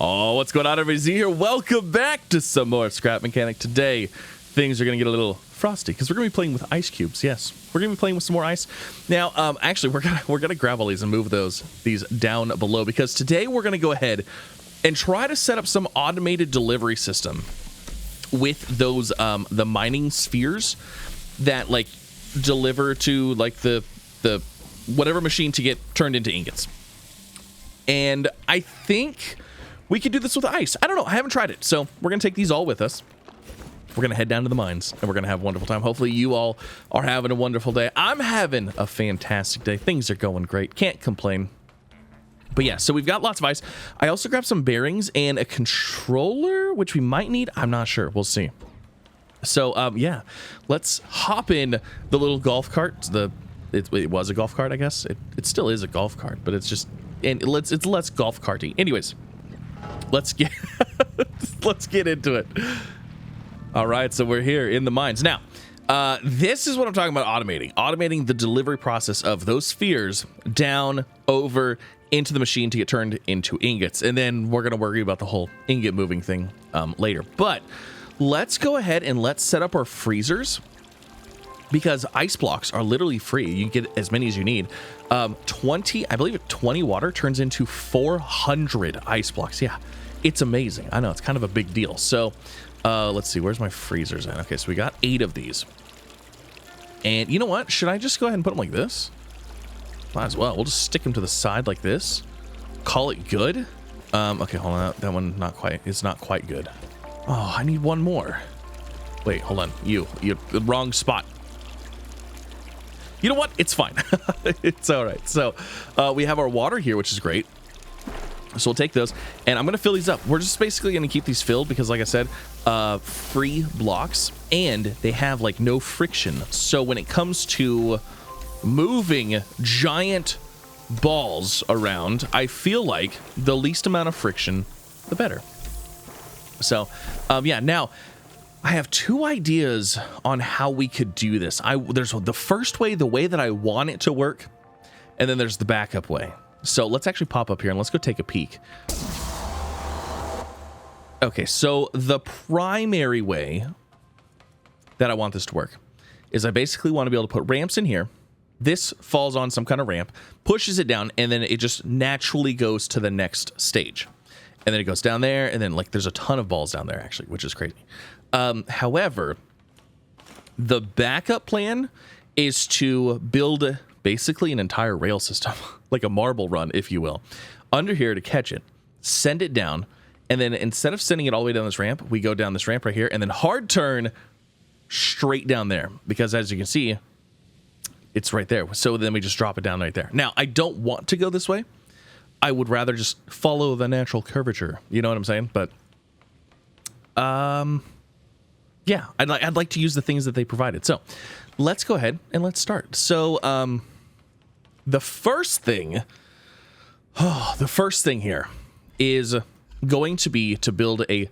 Oh, what's going on, everybody? Z here. Welcome back to some more Scrap Mechanic. Today, things are going to get a little frosty because we're going to be playing with ice cubes. Yes, we're going to be playing with some more ice. Now, actually, we're gonna grab all these and move these down below because today we're going to go ahead and try to set up some automated delivery system with those the mining spheres that like deliver to like the whatever machine to get turned into ingots. And I think we could do this with ice. I don't know. I haven't tried it. So we're going to take these all with us. We're going to head down to the mines, and we're going to have a wonderful time. Hopefully you all are having a wonderful day. I'm having a fantastic day. Things are going great. Can't complain. But yeah, so we've got lots of ice. I also grabbed some bearings and a controller, which we might need. I'm not sure. We'll see. So, yeah, let's hop in the little golf cart. It was a golf cart, I guess. It still is a golf cart, but it's just, and it's less golf carty. Anyways. Let's get into it. All right, so we're here in the mines. Now, this is what I'm talking about automating the delivery process of those spheres down over into the machine to get turned into ingots. And then we're going to worry about the whole ingot moving thing later. But let's go ahead and let's set up our freezers because ice blocks are literally free. You can get as many as you need. 20 water turns into 400 ice blocks. Yeah, it's amazing. I know, it's kind of a big deal. So let's see, where's my freezers at? Okay, so we got 8 of these. And you know what? Should I just go ahead and put them like this? Might as well. We'll just stick them to the side like this. Call it good. Okay, hold on. That one it's not quite good. Oh, I need one more. Wait, hold on. You the wrong spot. You know what? It's fine. It's all right. So we have our water here, which is great. So we'll take those, and I'm going to fill these up. We're just basically going to keep these filled because, like I said, free blocks, and they have, like, no friction. So when it comes to moving giant balls around, I feel like the least amount of friction, the better. So, yeah, now I have 2 ideas on how we could do this. There's the first way, the way that I want it to work, and then there's the backup way. So let's actually pop up here and let's go take a peek. Okay, so the primary way that I want this to work is I basically want to be able to put ramps in here. This falls on some kind of ramp, pushes it down, and then it just naturally goes to the next stage. And then it goes down there, and then like there's a ton of balls down there actually, which is crazy. However, the backup plan is to build basically an entire rail system, like a marble run, if you will, under here to catch it, send it down, and then instead of sending it all the way down this ramp, we go down this ramp right here, and then hard turn straight down there, because as you can see, it's right there. So then we just drop it down right there. Now, I don't want to go this way. I would rather just follow the natural curvature. You know what I'm saying? But, yeah, I'd like to use the things that they provided. So let's go ahead and let's start. So, the first thing here is going to be to build a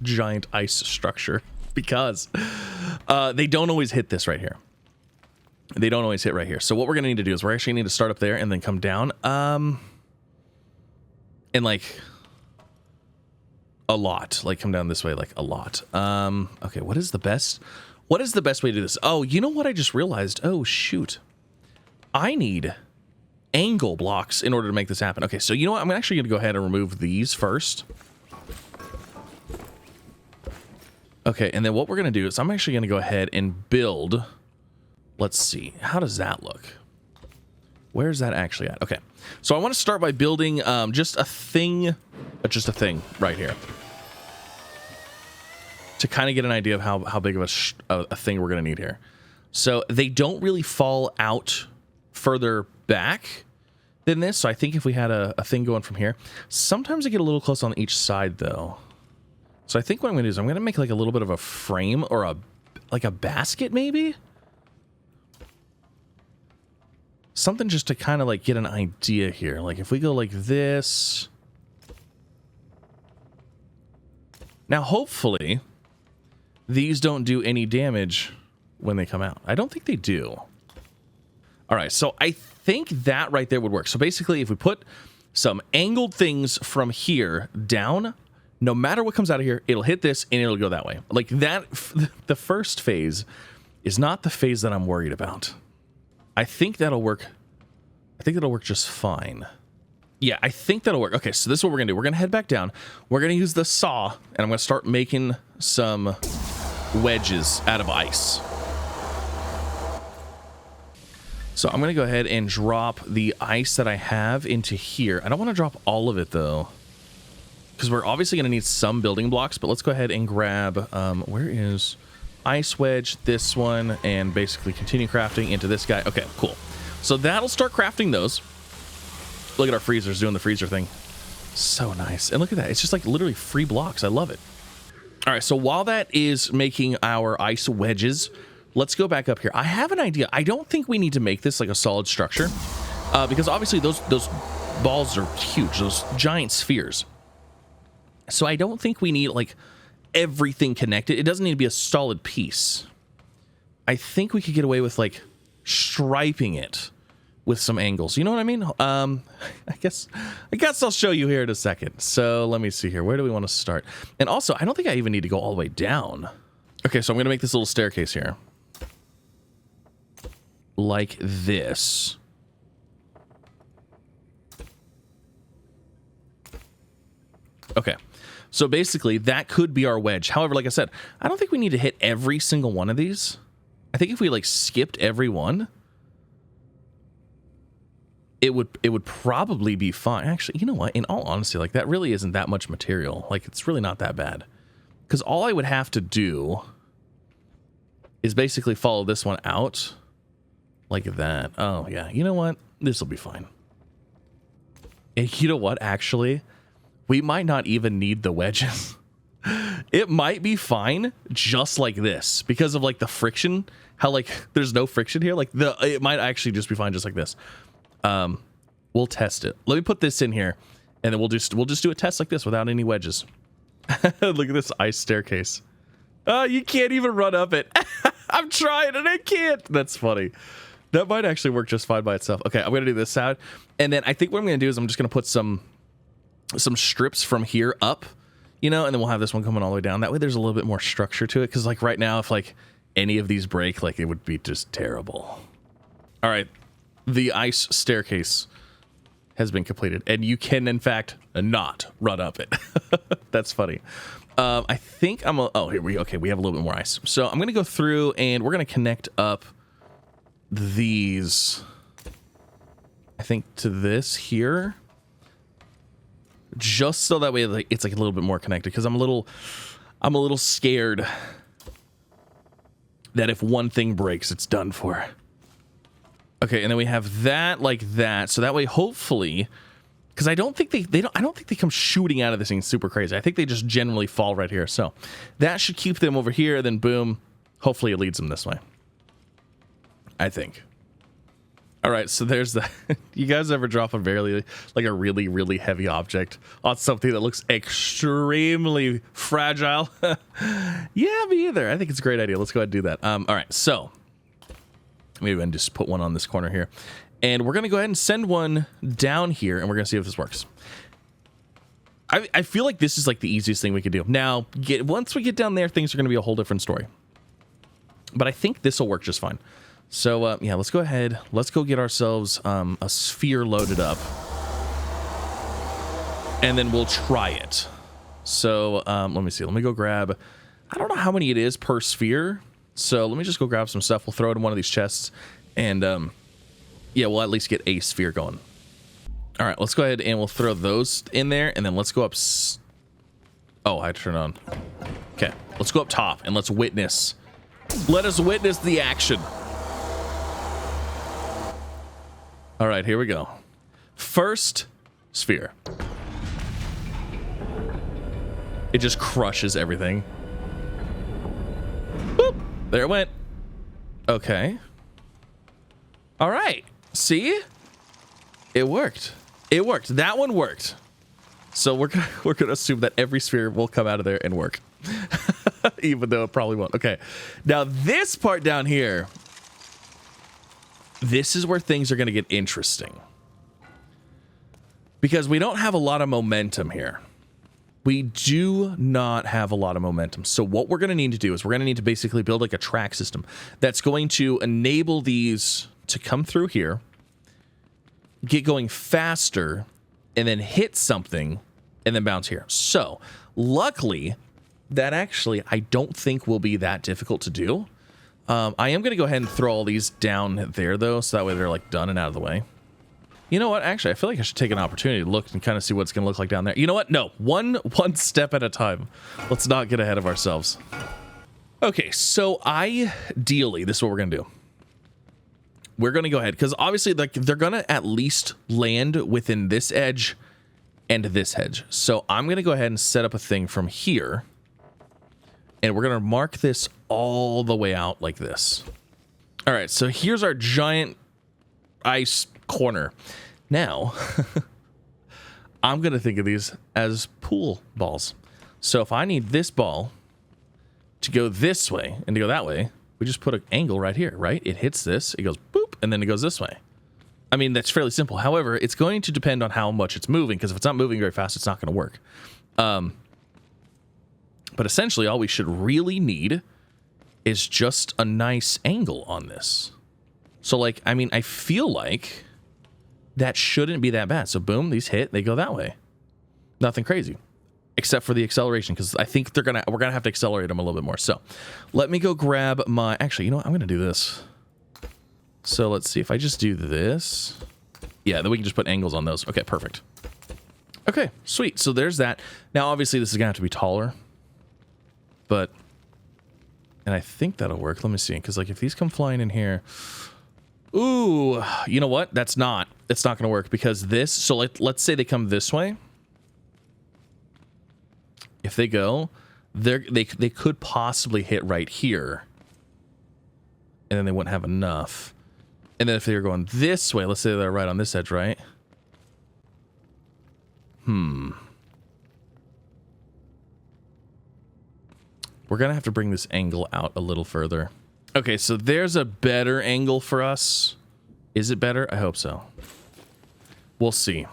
giant ice structure because they don't always hit this right here. They don't always hit right here. So what we're going to need to do is we're actually need to start up there and then come down. And like a lot, like come down this way, like a lot. Okay, what is the best way to do this? Oh, you know what I just realized? Oh, shoot. I need angle blocks in order to make this happen. Okay, so you know what? I'm actually going to go ahead and remove these first. Okay, and then what we're going to do is I'm actually going to go ahead and build. Let's see. How does that look? Where's that actually at? Okay, so I want to start by building just a thing right here to kind of get an idea of how big of a thing we're going to need here. So they don't really fall out further back than this. So I think if we had a thing going from here, sometimes I get a little close on each side though. So I think what I'm going to do is I'm going to make like a little bit of a frame or a basket maybe. Something just to kind of like get an idea here. Like if we go like this. Now hopefully these don't do any damage when they come out. I don't think they do. All right, so I think that right there would work. So basically if we put some angled things from here down. No matter what comes out of here, it'll hit this and it'll go that way. Like that, the first phase is not the phase that I'm worried about. I think that'll work. I think that'll work just fine. Yeah, I think that'll work. Okay, so this is what we're gonna do. We're gonna head back down. We're gonna use the saw, and I'm gonna start making some wedges out of ice. So I'm gonna go ahead and drop the ice that I have into here. I don't want to drop all of it though, because we're obviously gonna need some building blocks. But let's go ahead and grab where is ice wedge, this one, and basically continue crafting into this guy. Okay, cool. So that'll start crafting those. Look at our freezers doing the freezer thing. So nice. And look at that. It's just like literally free blocks. I love it. All right, so while that is making our ice wedges, let's go back up here. I have an idea. I don't think we need to make this like a solid structure because obviously those balls are huge, those giant spheres. So I don't think we need like everything connected. It doesn't need to be a solid piece. I think we could get away with like striping it with some angles. You know what I mean? I guess I'll show you here in a second. So let me see here. Where do we want to start? And also, I don't think I even need to go all the way down. Okay, so I'm going to make this little staircase here. Like this. Okay. So basically, that could be our wedge. However, like I said, I don't think we need to hit every single one of these. I think if we like skipped every one, it would probably be fine. Actually, you know what? In all honesty, like that really isn't that much material. Like it's really not that bad. Because all I would have to do is basically follow this one out like that. Oh yeah, you know what? This will be fine. And you know what? Actually, we might not even need the wedges. It might be fine just like this because of like the friction. How like there's no friction here. Like it might actually just be fine just like this. We'll test it. Let me put this in here, and then we'll just do a test like this without any wedges. Look at this ice staircase. Oh, you can't even run up it. I'm trying and I can't. That's funny. That might actually work just fine by itself. Okay, I'm gonna do this side, and then I think what I'm gonna do is I'm just gonna put some strips from here up, you know, and then we'll have this one coming all the way down. That way, there's a little bit more structure to it. Because like right now, if like any of these break, like it would be just terrible. All right. The ice staircase has been completed, and you can, in fact, not run up it. That's funny. I think oh, here we go. Okay, we have a little bit more ice. So I'm going to go through, and we're going to connect up these, I think, to this here. Just so that way like, it's like a little bit more connected, because I'm a little scared that if one thing breaks, it's done for. Okay, and then we have that like that, so that way hopefully, because I don't think I don't think they come shooting out of this thing super crazy. I think they just generally fall right here. So that should keep them over here. Then boom, hopefully it leads them this way. I think. All right, so there's the. You guys ever drop a really heavy object on something that looks extremely fragile? Yeah, me either. I think it's a great idea. Let's go ahead and do that. All right, so. Maybe I can just put one on this corner here. And we're going to go ahead and send one down here, and we're going to see if this works. I feel like this is like the easiest thing we could do. Now, once we get down there, things are going to be a whole different story. But I think this will work just fine. So, yeah, let's go ahead. Let's go get ourselves a sphere loaded up. And then we'll try it. So, let me see. Let me go grab... I don't know how many it is per sphere. So let me just go grab some stuff. We'll throw it in one of these chests, and yeah, we'll at least get a sphere going. All right, let's go ahead and we'll throw those in there, and then let's go up. Oh, I turned on. Okay, let's go up top and let's witness. Let us witness the action. All right, here we go. First sphere. It just crushes everything. Boop. There it went. Okay. All right. See? It worked. It worked. That one worked. So we're gonna assume that every sphere will come out of there and work. Even though it probably won't. Okay. Now this part down here, this is where things are gonna get interesting. because we don't have a lot of momentum here. We do not have a lot of momentum. So what we're going to need to do is we're going to need to basically build like a track system that's going to enable these to come through here, get going faster, and then hit something and then bounce here. So luckily, that actually I don't think will be that difficult to do. I am going to go ahead and throw all these down there, though, so that way they're like done and out of the way. You know what? Actually, I feel like I should take an opportunity to look and kind of see what it's going to look like down there. You know what? No, one step at a time. Let's not get ahead of ourselves. Okay, so ideally, this is what we're going to do. We're going to go ahead, because obviously like they're going to at least land within this edge and this edge. So I'm going to go ahead and set up a thing from here. And we're going to mark this all the way out like this. All right, so here's our giant ice corner. Now, I'm going to think of these as pool balls. So if I need this ball to go this way and to go that way, we just put an angle right here, right? It hits this, it goes boop, and then it goes this way. I mean, that's fairly simple. However, it's going to depend on how much it's moving, because if it's not moving very fast, it's not going to work. But essentially, all we should really need is just a nice angle on this. So, like, I mean, I feel like that shouldn't be that bad. So, boom, these hit, they go that way. Nothing crazy. Except for the acceleration, because I think we're gonna have to accelerate them a little bit more. So, let me go grab my... Actually, you know what? I'm going to do this. So, let's see. If I just do this... Yeah, then we can just put angles on those. Okay, perfect. Okay, sweet. So, there's that. Now, obviously, this is going to have to be taller. But... And I think that'll work. Let me see. Because, like, if these come flying in here... Ooh, you know what? It's not going to work, because this... So, let's say they come this way. If they go, they could possibly hit right here. And then they wouldn't have enough. And then if they were going this way, let's say they're right on this edge, right? We're going to have to bring this angle out a little further. Okay, so there's a better angle for us. Is it better? I hope so. We'll see.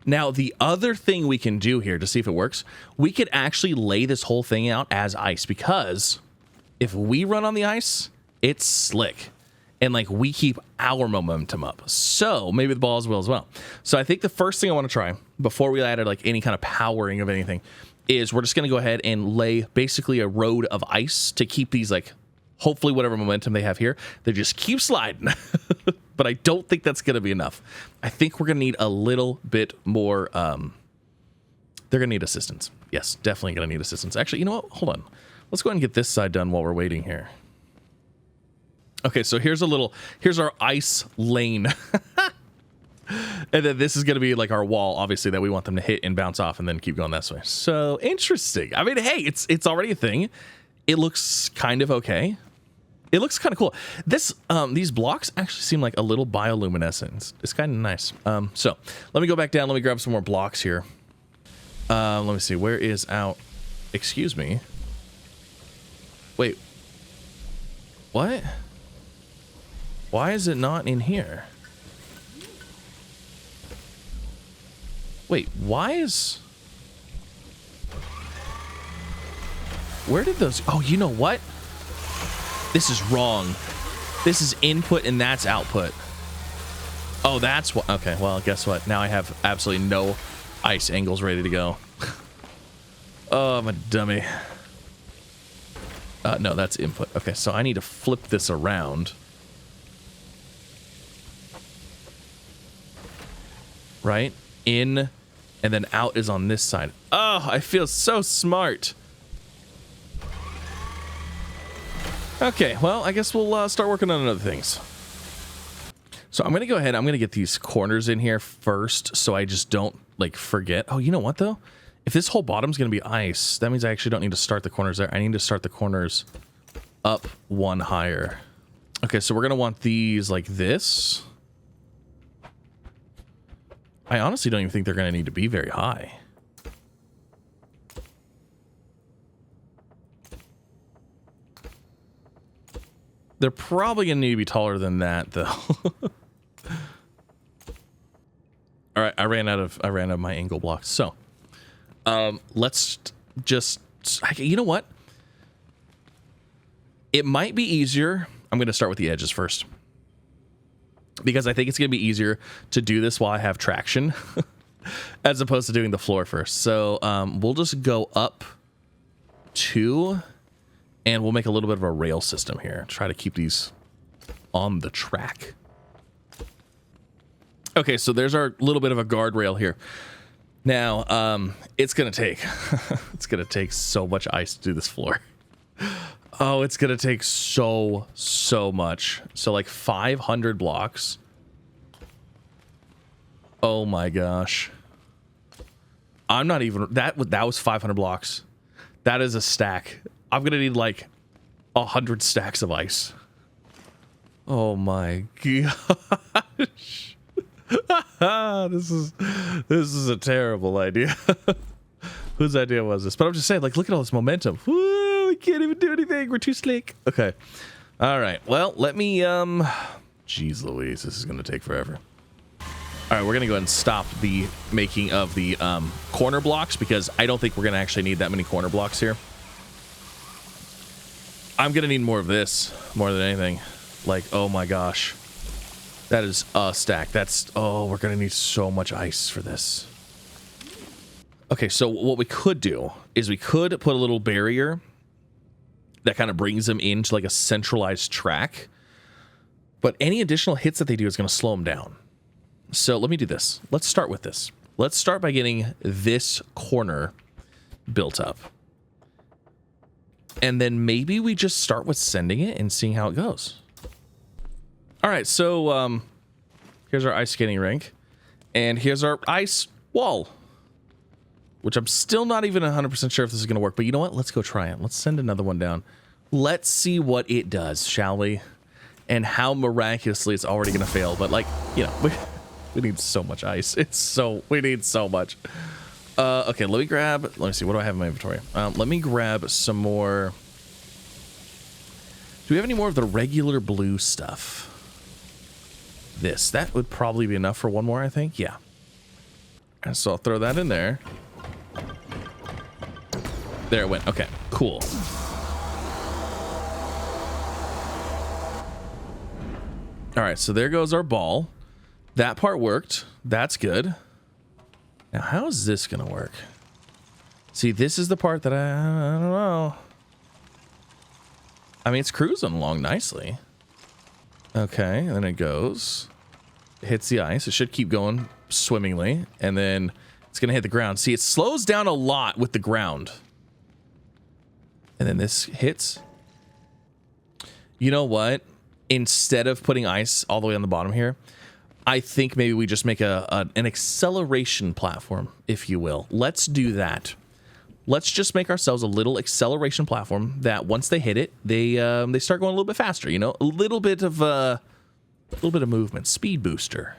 Now, the other thing we can do here to see if it works, we could actually lay this whole thing out as ice, because if we run on the ice, it's slick. And, like, we keep our momentum up. So, maybe the balls will as well. So, I think the first thing I want to try, before we added, like, any kind of powering of anything, is we're just going to go ahead and lay basically a road of ice to keep these, like, hopefully whatever momentum they have here, they just keep sliding. But I don't think that's going to be enough. I think we're going to need a little bit more... they're going to need assistance. Yes, definitely going to need assistance. Actually, you know what? Hold on. Let's go ahead and get this side done while we're waiting here. Okay, so here's our ice lane. And then this is going to be like our wall, obviously, that we want them to hit and bounce off and then keep going this way. So, interesting. I mean, hey, it's already a thing. It looks kind of okay. It looks kind of cool. This, these blocks actually seem like a little bioluminescent. It's kind of nice. So let me go back down. Let me grab some more blocks here. Let me see. Where is out? Excuse me. Wait. What? Why is it not in here? Wait, why is... Where did those... Oh, you know what? This is wrong. This is input and that's output. Oh, that's what... Okay, well, guess what? Now I have absolutely no ice angles ready to go. Oh, I'm a dummy. No, that's input. Okay, so I need to flip this around. Right? In, and then out is on this side. Oh, I feel so smart. Okay, well, I guess we'll start working on other things. So I'm going to go ahead. I'm going to get these corners in here first so I just don't, like, forget. Oh, you know what, though? If this whole bottom's going to be ice, that means I actually don't need to start the corners there. I need to start the corners up one higher. Okay, so we're going to want these like this. I honestly don't even think they're going to need to be very high. They're probably going to need to be taller than that, though. All right, ran out of my angle blocks. So, let's just, you know what? It might be easier. I'm going to start with the edges first, because I think it's going to be easier to do this while I have traction as opposed to doing the floor first. So, we'll just go up 2, and we'll make a little bit of a rail system here. Try to keep these on the track. Okay, so there's our little bit of a guardrail here. Now, it's gonna take it's gonna take so much ice to do this floor. Oh, it's gonna take so much. So like 500 blocks. Oh my gosh. I'm not even that was 500 blocks. That is a stack. I'm gonna need like 100 stacks of ice. Oh my gosh. This is a terrible idea. Whose idea was this? But I'm just saying, like, look at all this momentum. Woo, we can't even do anything. We're too slick. Okay. All right. Well, let me, Jeez Louise, this is going to take forever. All right, we're going to go ahead and stop the making of the corner blocks, because I don't think we're going to actually need that many corner blocks here. I'm going to need more of this, more than anything. Like, oh my gosh. That is a stack. That's, oh, we're going to need so much ice for this. Okay, so what we could do is we could put a little barrier that kind of brings them into like a centralized track. But any additional hits that they do is going to slow them down. So let me do this. Let's start with this. Let's start by getting this corner built up. And then maybe we just start with sending it and seeing how it goes. All right, so here's our ice skating rink, and here's our ice wall, which I'm still not even 100% sure if this is going to work, but you know what? Let's go try it. Let's send another one down. Let's see what it does, shall we? And how miraculously it's already going to fail, but like, you know, we need so much ice. We need so much. Okay, let me see, what do I have in my inventory? Let me grab some more. Do we have any more of the regular blue stuff? That would probably be enough for one more, I think. Yeah. And so I'll throw that in there. There it went. Okay, cool. All right, so there goes our ball. That part worked. That's good. Now, how is this going to work? See, this is the part that I don't know. I mean, it's cruising along nicely. Okay, and then it goes. It hits the ice. It should keep going swimmingly. And then it's going to hit the ground. See, it slows down a lot with the ground. And then this hits. You know what? Instead of putting ice all the way on the bottom here, I think maybe we just make an acceleration platform, if you will. Let's do that. Let's just make ourselves a little acceleration platform that once they hit it, they start going a little bit faster. You know, a little bit of movement, speed booster.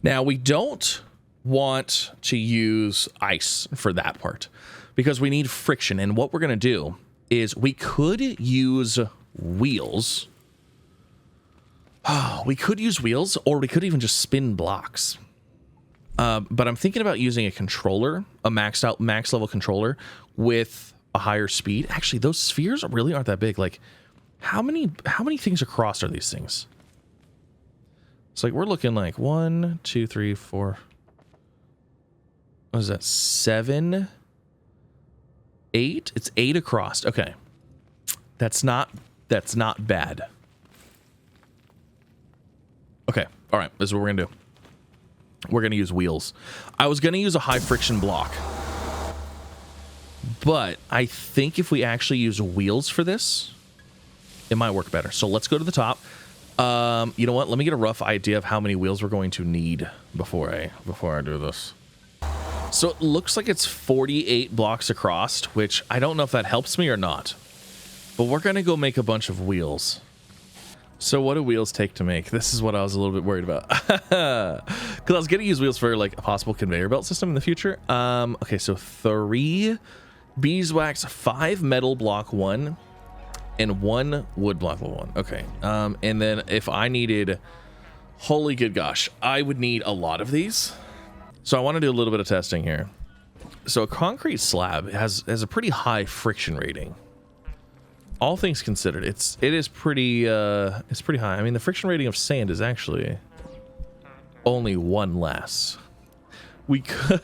Now we don't want to use ice for that part because we need friction. And what we're gonna do is we could use wheels. We could use wheels, or we could even just spin blocks. But I'm thinking about using a controller, a max level controller with a higher speed. Actually, those spheres really aren't that big. Like, how many things across are these things? It's like we're looking like 1, 2, 3, 4. What is that? 7, 8. It's 8 across. Okay, that's not bad. Okay, all right. This is what we're gonna do. We're going to use wheels. I was going to use a high friction block, but I think if we actually use wheels for this, it might work better. So let's go to the top. You know what? Let me get a rough idea of how many wheels we're going to need before I do this. So it looks like it's 48 blocks across, which I don't know if that helps me or not, but we're going to go make a bunch of wheels. So what do wheels take to make? This is what I was a little bit worried about. Because I was going to use wheels for like a possible conveyor belt system in the future. Okay, so 3 beeswax, 5 metal block 1, and 1 wood block 1. Okay. And then if I needed, holy good gosh, I would need a lot of these. So I want to do a little bit of testing here. So a concrete slab has a pretty high friction rating. All things considered, it is pretty it's pretty high. I mean, the friction rating of sand is actually only 1 less. We could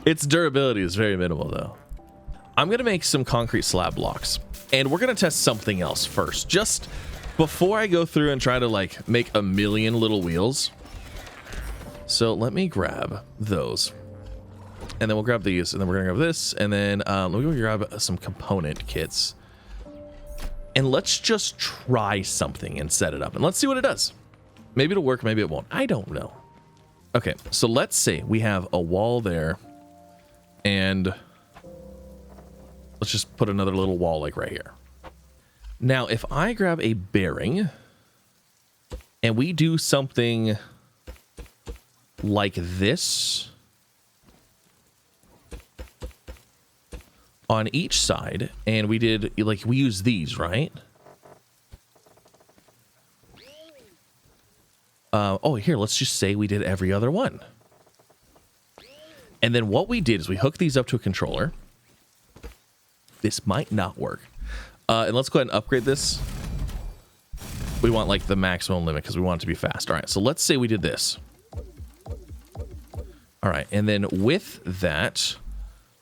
its durability is very minimal though. I'm gonna make some concrete slab blocks, and we're gonna test something else first, just before I go through and try to like make a million little wheels. So let me grab those, and then we'll grab these, and then we're gonna grab this, and then let me go grab some component kits, and let's just try something and set it up, and let's see what it does. Maybe it'll work, maybe it won't. I don't know. Okay, so let's say we have a wall there, and let's just put another little wall like right here. Now, if I grab a bearing and we do something like this on each side, and we did, like, we use these, right? Oh, here, let's just say we did every other one. And then what we did is we hooked these up to a controller. This might not work. And let's go ahead and upgrade this. We want like the maximum limit because we want it to be fast. All right, so let's say we did this. All right, and then with that,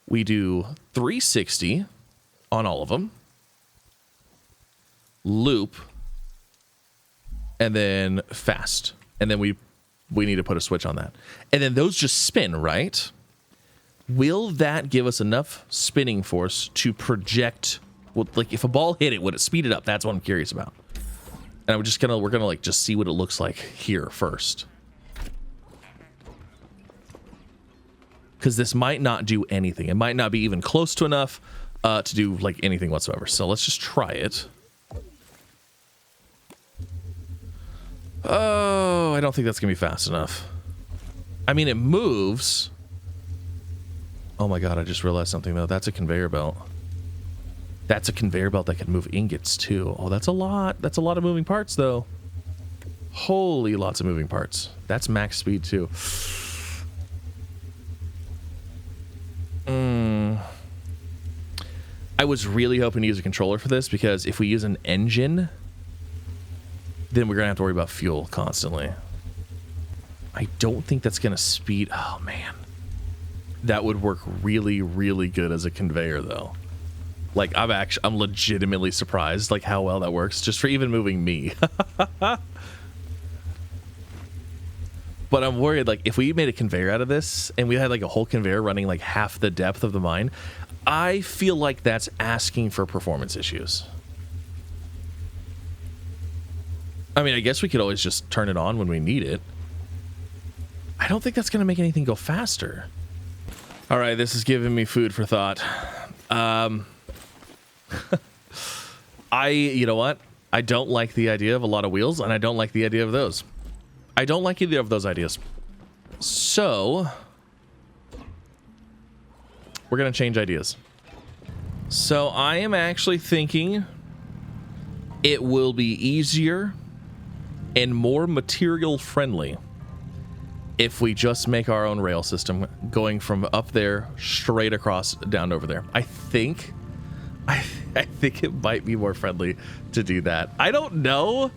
we do 360 on all of them. Loop. And then fast. And then we need to put a switch on that. And then those just spin, right? Will that give us enough spinning force to project? Well, like if a ball hit it, would it speed it up? That's what I'm curious about. And we're gonna like just see what it looks like here first, because this might not do anything. It might not be even close to enough to do like anything whatsoever. So let's just try it. Oh, I don't think that's gonna be fast enough. I mean, it moves. Oh my god, I just realized something though. That's a conveyor belt. That's a conveyor belt that can move ingots too. Oh, that's a lot. That's a lot of moving parts though. Holy lots of moving parts. That's max speed too. I was really hoping to use a controller for this, because if we use an engine, then we're gonna have to worry about fuel constantly. I don't think that's gonna speed. Oh man. That would work really, really good as a conveyor though. Like I'm legitimately surprised like how well that works just for even moving me. But I'm worried, like if we made a conveyor out of this and we had like a whole conveyor running like half the depth of the mine, I feel like that's asking for performance issues. I mean, I guess we could always just turn it on when we need it. I don't think that's going to make anything go faster. All right, this is giving me food for thought. You know what? I don't like the idea of a lot of wheels, and I don't like the idea of those. I don't like either of those ideas. So we're going to change ideas. So I am actually thinking it will be easier and more material friendly if we just make our own rail system going from up there straight across down over there. I think it might be more friendly to do that. I don't know.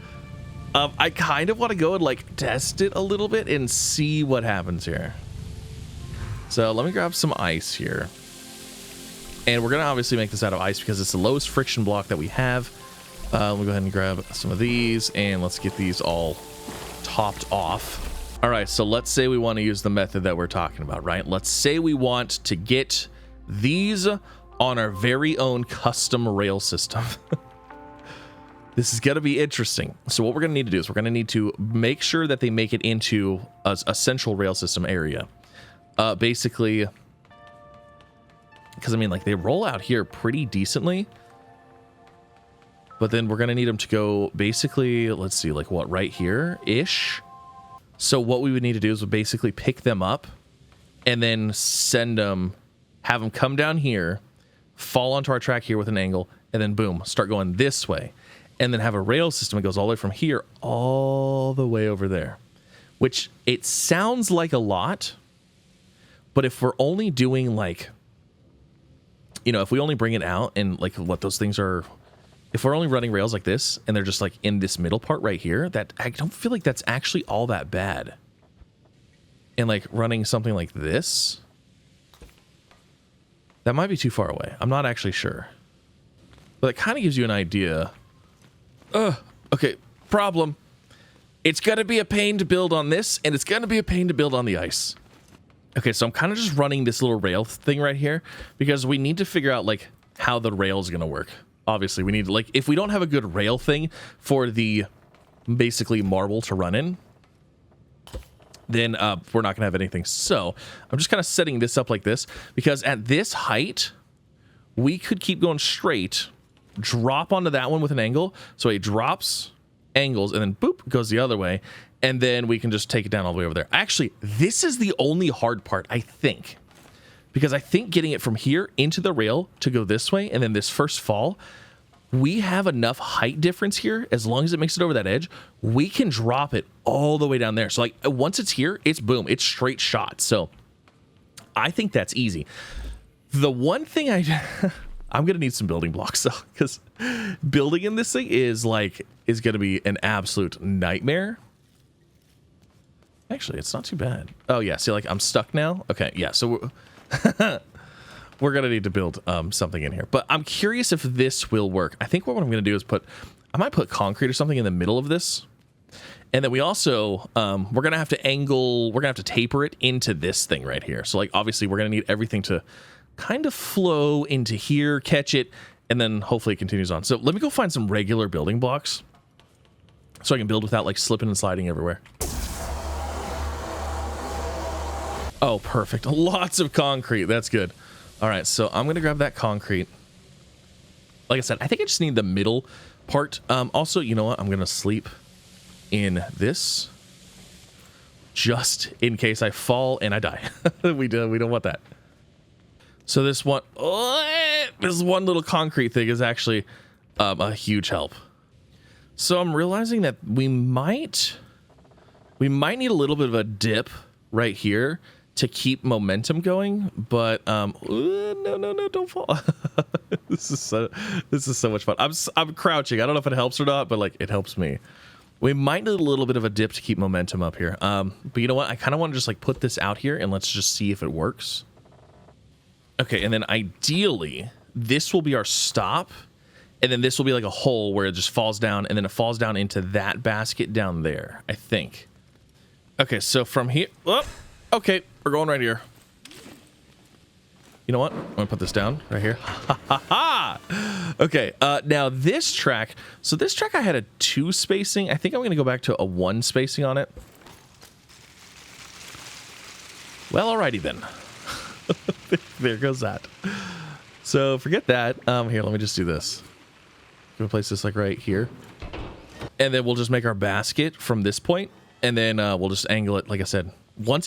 I kind of want to go and like test it a little bit and see what happens here. So let me grab some ice here. And we're going to obviously make this out of ice because it's the lowest friction block that we have. Let me go ahead and grab some of these, and let's get these all topped off. All right, so let's say we want to use the method that we're talking about, right? Let's say we want to get these on our very own custom rail system. This is going to be interesting. So what we're going to need to do is we're going to need to make sure that they make it into a central rail system area. Basically, because I mean, like they roll out here pretty decently. But then we're going to need them to go basically, let's see, like what, right here-ish? So what we would need to do is basically pick them up and then send them, have them come down here, fall onto our track here with an angle, and then boom, start going this way. And then have a rail system that goes all the way from here all the way over there. Which it sounds like a lot, But if we're only doing like, you know, if we only bring it out and like what those things are, if we're only running rails like this and they're just like in this middle part right here, that I don't feel like that's actually all that bad. And like running something like this, that might be too far away. I'm not actually sure. But it kind of gives you an idea. Okay, problem. It's going to be a pain to build on this, and it's going to be a pain to build on the ice. Okay, so I'm kind of just running this little rail thing right here because we need to figure out, like, how the rail is going to work. Obviously, we need to, like, if we don't have a good rail thing for the, basically, marble to run in, then we're not going to have anything. So I'm just kind of setting this up like this because at this height, we could keep going straight, drop onto that one with an angle. So it drops, angles, and then boop, goes the other way. And then we can just take it down all the way over there. Actually, this is the only hard part, I think. Because I think getting it from here into the rail to go this way, and then this first fall, we have enough height difference here. As long as it makes it over that edge, we can drop it all the way down there. So like once it's here, it's boom, it's straight shot. So I think that's easy. The one thing I'm gonna need some building blocks though, because building in this thing is gonna be an absolute nightmare. Actually, it's not too bad. Oh yeah, see, like I'm stuck now. Okay, yeah, so we're gonna need to build something in here. But I'm curious if this will work. I think what I'm gonna do is I might put concrete or something in the middle of this. And then we also, we're gonna have to taper it into this thing right here. So like, obviously we're gonna need everything to kind of flow into here, catch it, and then hopefully it continues on. So let me go find some regular building blocks so I can build without like slipping and sliding everywhere. Oh, perfect. Lots of concrete. That's good. All right, so I'm going to grab that concrete. Like I said, I think I just need the middle part. Also, you know what? I'm going to sleep in this just in case I fall and I die. We don't want that. So this one little concrete thing is actually a huge help. So I'm realizing that we might need a little bit of a dip right here to keep momentum going, but no, don't fall. This is so much fun. I'm crouching. I don't know if it helps or not, but like it helps me. We might need a little bit of a dip to keep momentum up here. But you know what? I kind of want to just like put this out here and let's just see if it works. Okay, and then ideally this will be our stop, and then this will be like a hole where it just falls down, and then it falls down into that basket down there, I think. Okay, so from here, okay, we're going right here. You know what? I'm gonna put this down right here. Okay, now this track. So this track I had a 2 spacing. I think I'm gonna go back to a 1 spacing on it. Well, alrighty then. There goes that. So forget that. Here, let me just do this. I'm gonna place this like right here, and then we'll just make our basket from this point, and then we'll just angle it. Like I said,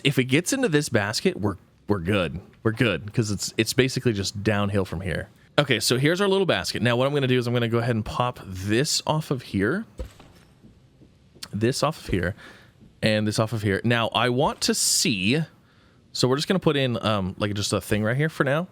if it gets into this basket, we're good. We're good because it's basically just downhill from here. Okay, so here's our little basket. Now what I'm gonna do is I'm gonna go ahead and pop this off of here, this off of here, and this off of here. Now I want to see. So we're just going to put in like just a thing right here for now.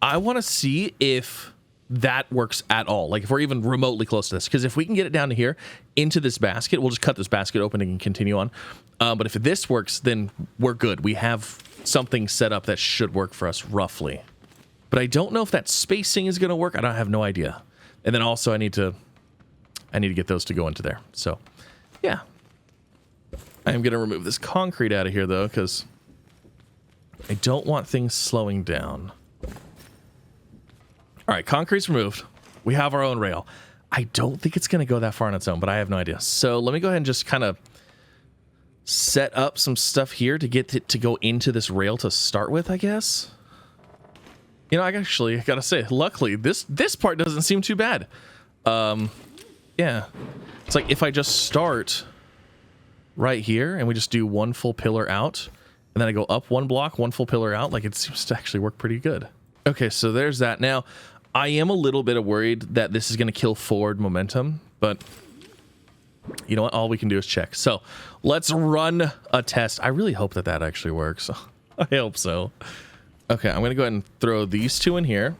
I want to see if that works at all. Like if we're even remotely close to this. Because if we can get it down to here into this basket, we'll just cut this basket open and continue on. But if this works, then we're good. We have something set up that should work for us roughly. But I don't know if that spacing is going to work. I have no idea. And then also I need to get those to go into there. So yeah. I am going to remove this concrete out of here though, because I don't want things slowing down. All right, concrete's removed. We have our own rail. I don't think it's going to go that far on its own, but I have no idea. So let me go ahead and just kind of set up some stuff here to get it to go into this rail to start with, I guess. You know, I gotta say, luckily, this part doesn't seem too bad. Yeah. It's like if I just start right here and we just do 1 full pillar out, and then I go up 1 block, 1 full pillar out, like it seems to actually work pretty good. Okay, so there's that. Now, I am a little bit worried that this is going to kill forward momentum, but you know what? All we can do is check. So let's run a test. I really hope that actually works. I hope so. Okay, I'm gonna go ahead and throw these two in here.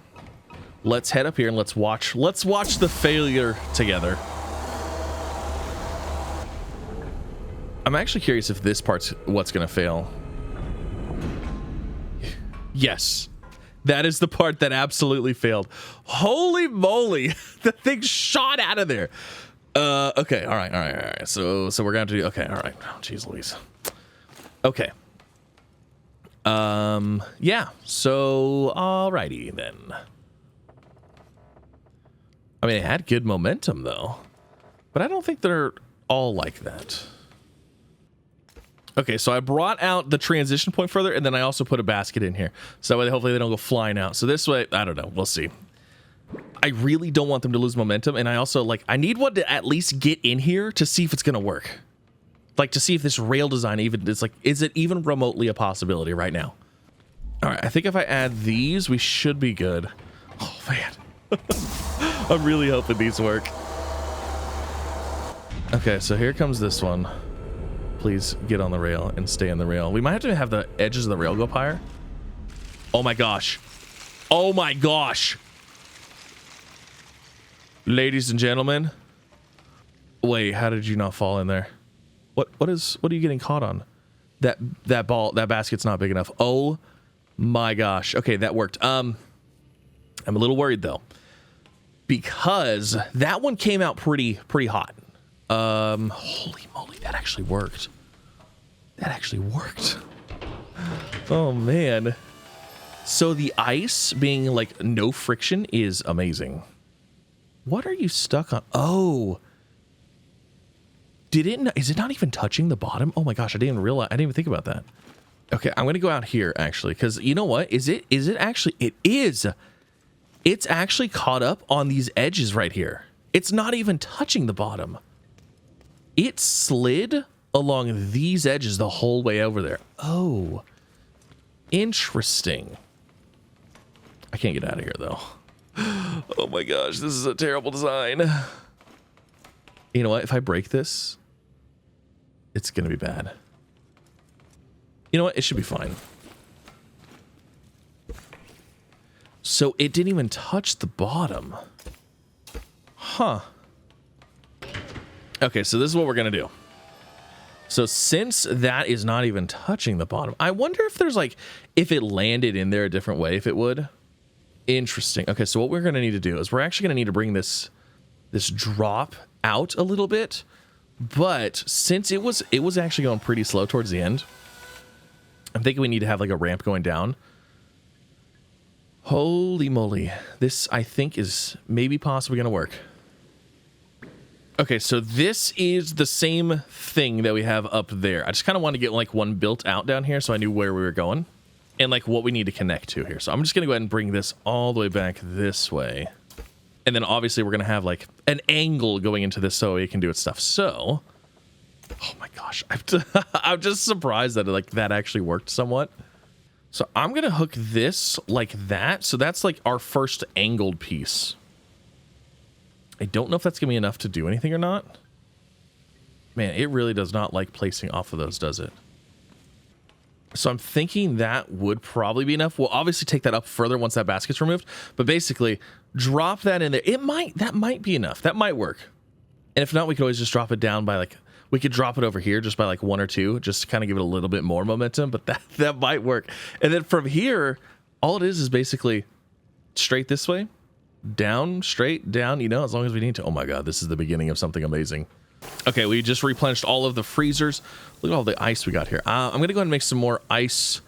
Let's head up here and let's watch the failure together. I'm actually curious if this part's what's gonna fail. Yes. That is the part that absolutely failed. Holy moly. The thing shot out of there. Okay, all right. So we're gonna have to do, okay, all right. Oh, jeez Louise. Okay. Yeah, so alrighty then. I mean, it had good momentum though, but I don't think they're all like that. Okay, so I brought out the transition point further, and then I also put a basket in here. So that way, hopefully they don't go flying out. So this way, I don't know, we'll see. I really don't want them to lose momentum, and I also, like, I need one to at least get in here to see if it's gonna work. Like, to see if this rail design even, it's like, is it even remotely a possibility right now? All right, I think if I add these, we should be good. Oh, man. I'm really hoping these work. Okay, so here comes this one. Please get on the rail and stay on the rail. We might have to have the edges of the rail go up higher. Oh my gosh. Oh my gosh. Ladies and gentlemen. Wait, how did you not fall in there? What are you getting caught on? That basket's not big enough. Oh my gosh. Okay, that worked. I'm a little worried though, because that one came out pretty hot. Holy moly, that actually worked. That actually worked. Oh man. So the ice being like no friction is amazing. What are you stuck on? Oh. Is it not even touching the bottom? Oh my gosh, I didn't even realize, I didn't even think about that. Okay, I'm gonna go out here actually, because you know what? Is it actually, it is. It's actually caught up on these edges right here. It's not even touching the bottom. It slid along these edges the whole way over there. Oh, interesting. I can't get out of here though. Oh my gosh, this is a terrible design. You know what? If I break this, it's gonna be bad. You know what? It should be fine. So it didn't even touch the bottom. Huh. Okay, so this is what we're gonna do. So since that is not even touching the bottom, I wonder if there's like, if it landed in there a different way, if it would. Interesting. Okay, so what we're gonna need to do is we're actually gonna need to bring this drop out a little bit, but since it was actually going pretty slow towards the end, I'm thinking we need to have like a ramp going down. Holy moly. This, I think, is maybe possibly gonna work. Okay, so this is the same thing that we have up there. I just kind of want to get like one built out down here so I knew where we were going and like what we need to connect to here. So I'm just gonna go ahead and bring this all the way back this way. And then obviously we're gonna have like an angle going into this so it can do its stuff. So, oh my gosh, I'm just surprised that like that actually worked somewhat. So I'm gonna hook this like that. So that's like our first angled piece. I don't know if that's gonna be enough to do anything or not. Man, it really does not like placing off of those, does it? So I'm thinking that would probably be enough. We'll obviously take that up further once that basket's removed, but basically drop that in there. That might be enough. That might work. And if not, we could always just drop it down by like, we could drop it over here just by like 1 or 2, just to kind of give it a little bit more momentum, but that might work. And then from here, all it is basically straight this way, down, straight, down, you know, as long as we need to. Oh my God, this is the beginning of something amazing. Okay, we just replenished all of the freezers. Look at all the ice we got here. I'm going to go ahead and make some more ice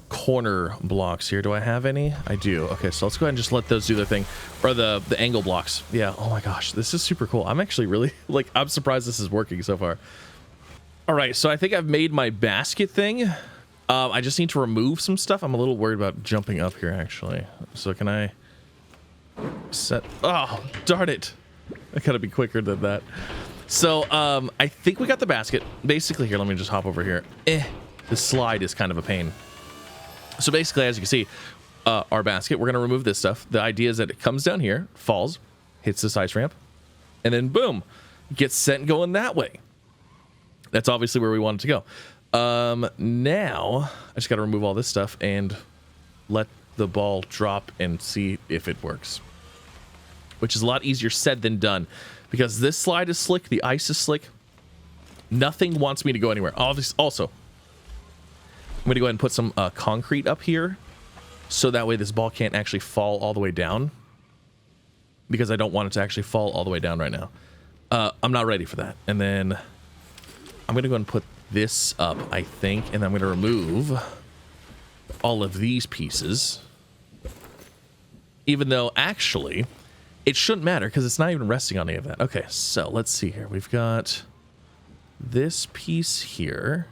corner blocks here. Do I have any? I do. Okay, so let's go ahead and just let those do their thing. Or the angle blocks. Yeah, oh my gosh, this is super cool. I'm actually really, like, I'm surprised this is working so far. All right, so I think I've made my basket thing. I just need to remove some stuff. I'm a little worried about jumping up here, actually. So can I set... Oh, darn it. I gotta be quicker than that. So, I think we got the basket. Basically, here, let me just hop over here. The slide is kind of a pain. So basically, as you can see, our basket, we're gonna remove this stuff. The idea is that it comes down here, falls, hits this ice ramp, and then boom, gets sent going that way. That's obviously where we want it to go. Now I just got to remove all this stuff and let the ball drop and see if it works, which is a lot easier said than done because this slide is slick, the ice is slick. Nothing wants me to go anywhere. Also, I'm going to go ahead and put some concrete up here so that way this ball can't actually fall all the way down, because I don't want it to actually fall all the way down right now. I'm not ready for that. And then I'm going to go and put this up, I think, and then I'm going to remove all of these pieces. Even though, actually, it shouldn't matter because it's not even resting on any of that. Okay, so let's see here. We've got this piece here.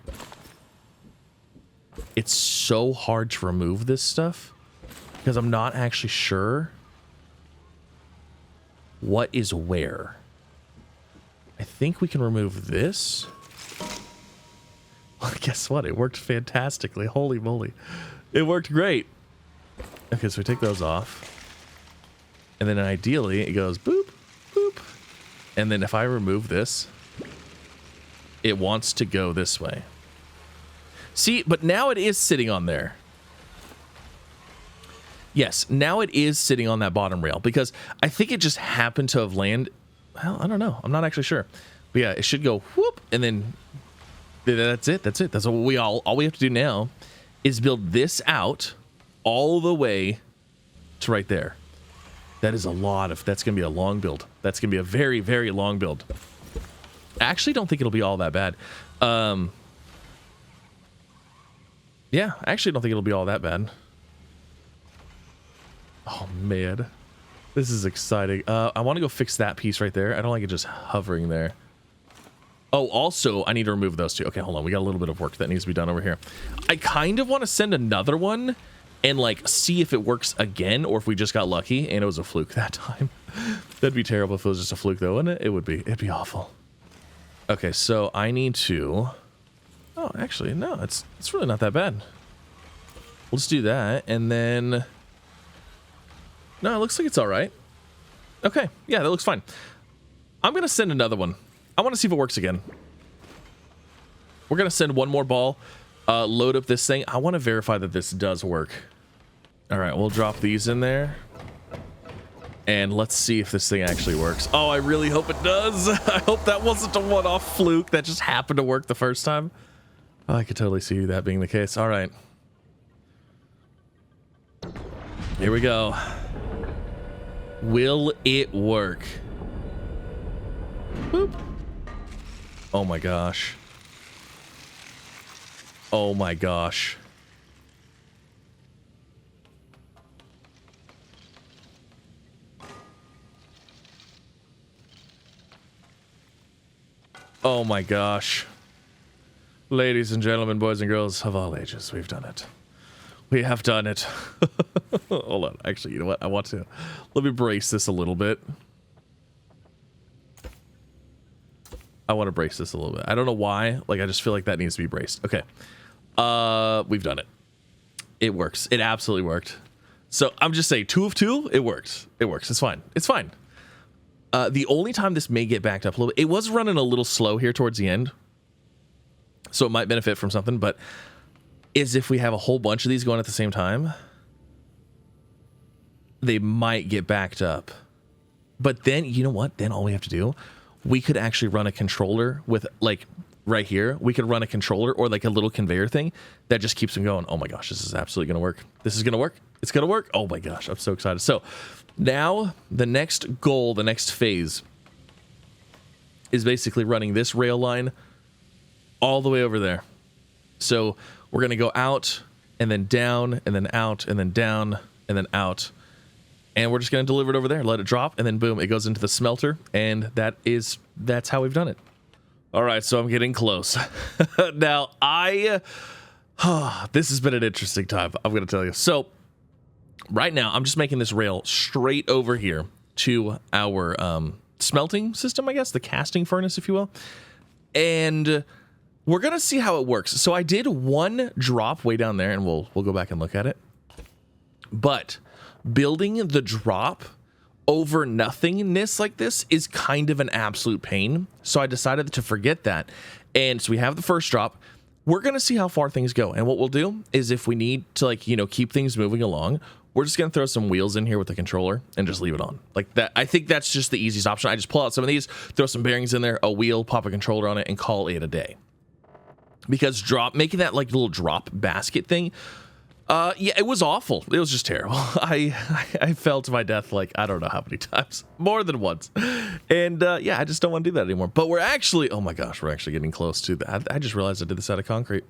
It's so hard to remove this stuff because I'm not actually sure what is where. I think we can remove this. Well, guess what? It worked fantastically. Holy moly. It worked great. Okay, so we take those off. And then ideally it goes boop, boop. And then if I remove this, it wants to go this way. See, but now it is sitting on there. Yes, now it is sitting on that bottom rail because I think it just happened to have landed. Well, I don't know. I'm not actually sure. But yeah, it should go whoop, and then that's it. That's it. That's all we have to do now is build this out all the way to right there. That is a lot of, that's going to be a long build. That's going to be a very, very long build. I actually don't think it'll be all that bad. Yeah, I actually don't think it'll be all that bad. Oh, man. This is exciting. I want to go fix that piece right there. I don't like it just hovering there. Oh, also, I need to remove those two. Okay, hold on. We got a little bit of work that needs to be done over here. I kind of want to send another one and, like, see if it works again or if we just got lucky and it was a fluke that time. That'd be terrible if it was just a fluke, though, wouldn't it? It would be. It'd be awful. Okay, so I need to... Oh, actually, no, it's really not that bad. We'll just do that, and then... No, it looks like it's all right. Okay, yeah, that looks fine. I'm going to send another one. I want to see if it works again. We're going to send one more ball, load up this thing. I want to verify that this does work. All right, we'll drop these in there. And let's see if this thing actually works. Oh, I really hope it does. I hope that wasn't a one-off fluke that just happened to work the first time. Oh, I could totally see that being the case. All right. Here we go. Will it work? Boop. Oh my gosh. Oh my gosh. Oh my gosh. Ladies and gentlemen, boys and girls of all ages, we've done it. We have done it. Hold on. Actually, you know what? I want to... Let me brace this a little bit. I want to brace this a little bit. I don't know why. Like, I just feel like that needs to be braced. Okay. We've done it. It works. It absolutely worked. So, I'm just saying, 2 of 2, it works. It works. It's fine. It's fine. The only time this may get backed up a little bit... It was running a little slow here towards the end. So, it might benefit from something, but... is if we have a whole bunch of these going at the same time, they might get backed up. But then, you know what? Then all we have to do, we could actually run a controller with, like, right here. We could run a controller or, like, a little conveyor thing that just keeps them going. Oh, my gosh, this is absolutely going to work. This is going to work. It's going to work. Oh, my gosh, I'm so excited. So, now, the next goal, the next phase, is basically running this rail line all the way over there. So... we're going to go out, and then down, and then out, and then down, and then out. And we're just going to deliver it over there, let it drop, and then boom, it goes into the smelter, and that's how we've done it. All right, so I'm getting close. Now, this has been an interesting time, I'm going to tell you. So, right now, I'm just making this rail straight over here to our smelting system, I guess, the casting furnace, if you will. And... we're going to see how it works. So I did one drop way down there, and we'll go back and look at it. But building the drop over nothingness like this is kind of an absolute pain. So I decided to forget that. And so we have the first drop. we're going to see how far things go. And what we'll do is if we need to, like, you know, keep things moving along, we're just going to throw some wheels in here with the controller and just leave it on like that. I think that's just the easiest option. I just pull out some of these, throw some bearings in there, a wheel, pop a controller on it, and call it a day. Because making that like little drop basket thing, yeah, it was awful. It was just terrible. I fell to my death like I don't know how many times, more than once, and yeah, I just don't want to do that anymore. But we're actually, oh my gosh, we're actually getting close to that. I just realized I did this out of concrete.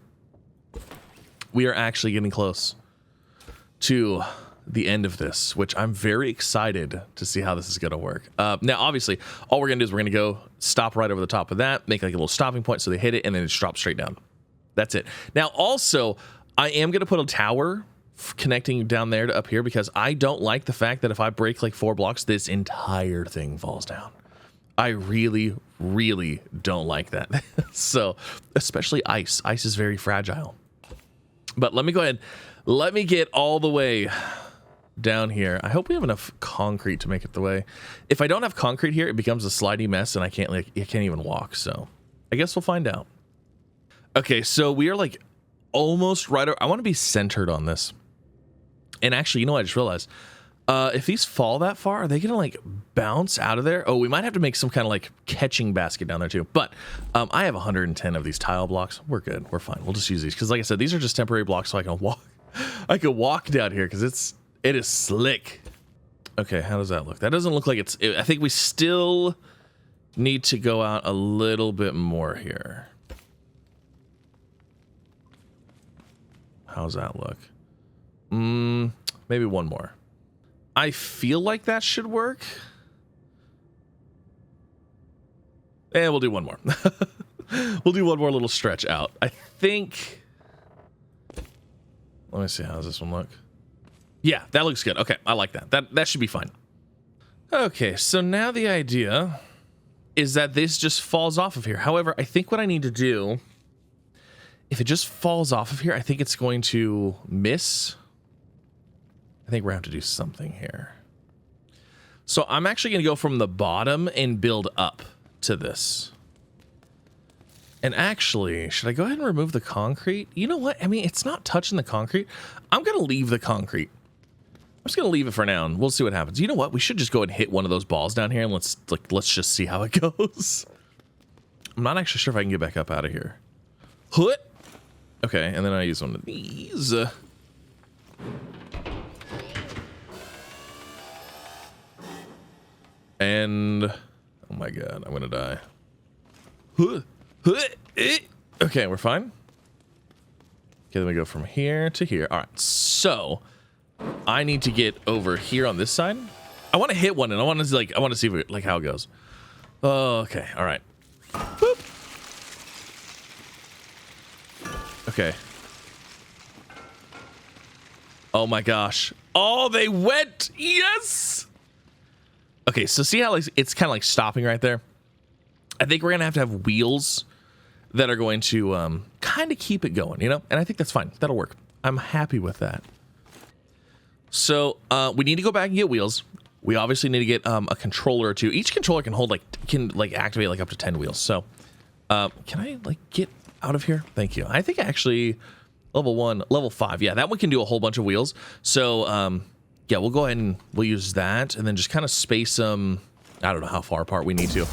We are actually getting close to the end of this, which I'm very excited to see how this is going to work. Now, obviously, all we're going to do is we're going to go stop right over the top of that, make like a little stopping point so they hit it, and then it just drops straight down. That's it. Now, also, I am going to put a tower connecting down there to up here because I don't like the fact that if I break like 4 blocks, this entire thing falls down. I really, really don't like that. So, especially ice. Ice is very fragile. But let me go ahead. Let me get all the way down here. I hope we have enough concrete to make it the way. If I don't have concrete here, it becomes a slidey mess and I can't even walk. So I guess we'll find out. Okay, so we are like almost right. I want to be centered on this. And actually, you know what I just realized? If these fall that far, are they gonna like bounce out of there? Oh, we might have to make some kind of like catching basket down there too. But I have 110 of these tile blocks. We're good. We're fine. We'll just use these because, like I said, these are just temporary blocks, so I can walk. I can walk down here because it is slick. Okay, how does that look? That doesn't look like I think we still need to go out a little bit more here. How's that look? Maybe one more. I feel like that should work. And we'll do one more. We'll do one more little stretch out. I think. Let me see. How does this one look? Yeah, that looks good. Okay, I like that. That should be fine. Okay, so now the idea is that this just falls off of here. However, I think what I need to do, if it just falls off of here, I think it's going to miss. I think we're going to have to do something here. So I'm actually going to go from the bottom and build up to this. And actually, should I go ahead and remove the concrete? You know what? I mean, it's not touching the concrete. I'm going to leave the concrete. I'm just going to leave it for now, and we'll see what happens. You know what? We should just go ahead and hit one of those balls down here, and let's just see how it goes. I'm not actually sure if I can get back up out of here. Okay, and then I use one of these. And oh my god, I'm gonna die. Okay, we're fine. Okay, then we go from here to here. All right, so I need to get over here on this side. I want to hit one, and I want to see like how it goes. Oh, okay, all right. Boop. Okay. Oh my gosh. Oh, they went. Yes. Okay, so see how like, it's kind of like stopping right there? I think we're going to have wheels that are going to kind of keep it going, you know? And I think that's fine. That'll work. I'm happy with that. So we need to go back and get wheels. We obviously need to get a controller or two. Each controller can hold can activate like up to 10 wheels. So can I like get out of here? Thank you. I think actually level 1, level 5. Yeah, that one can do a whole bunch of wheels. So yeah, we'll go ahead and we'll use that and then just kind of space them. I don't know how far apart we need to.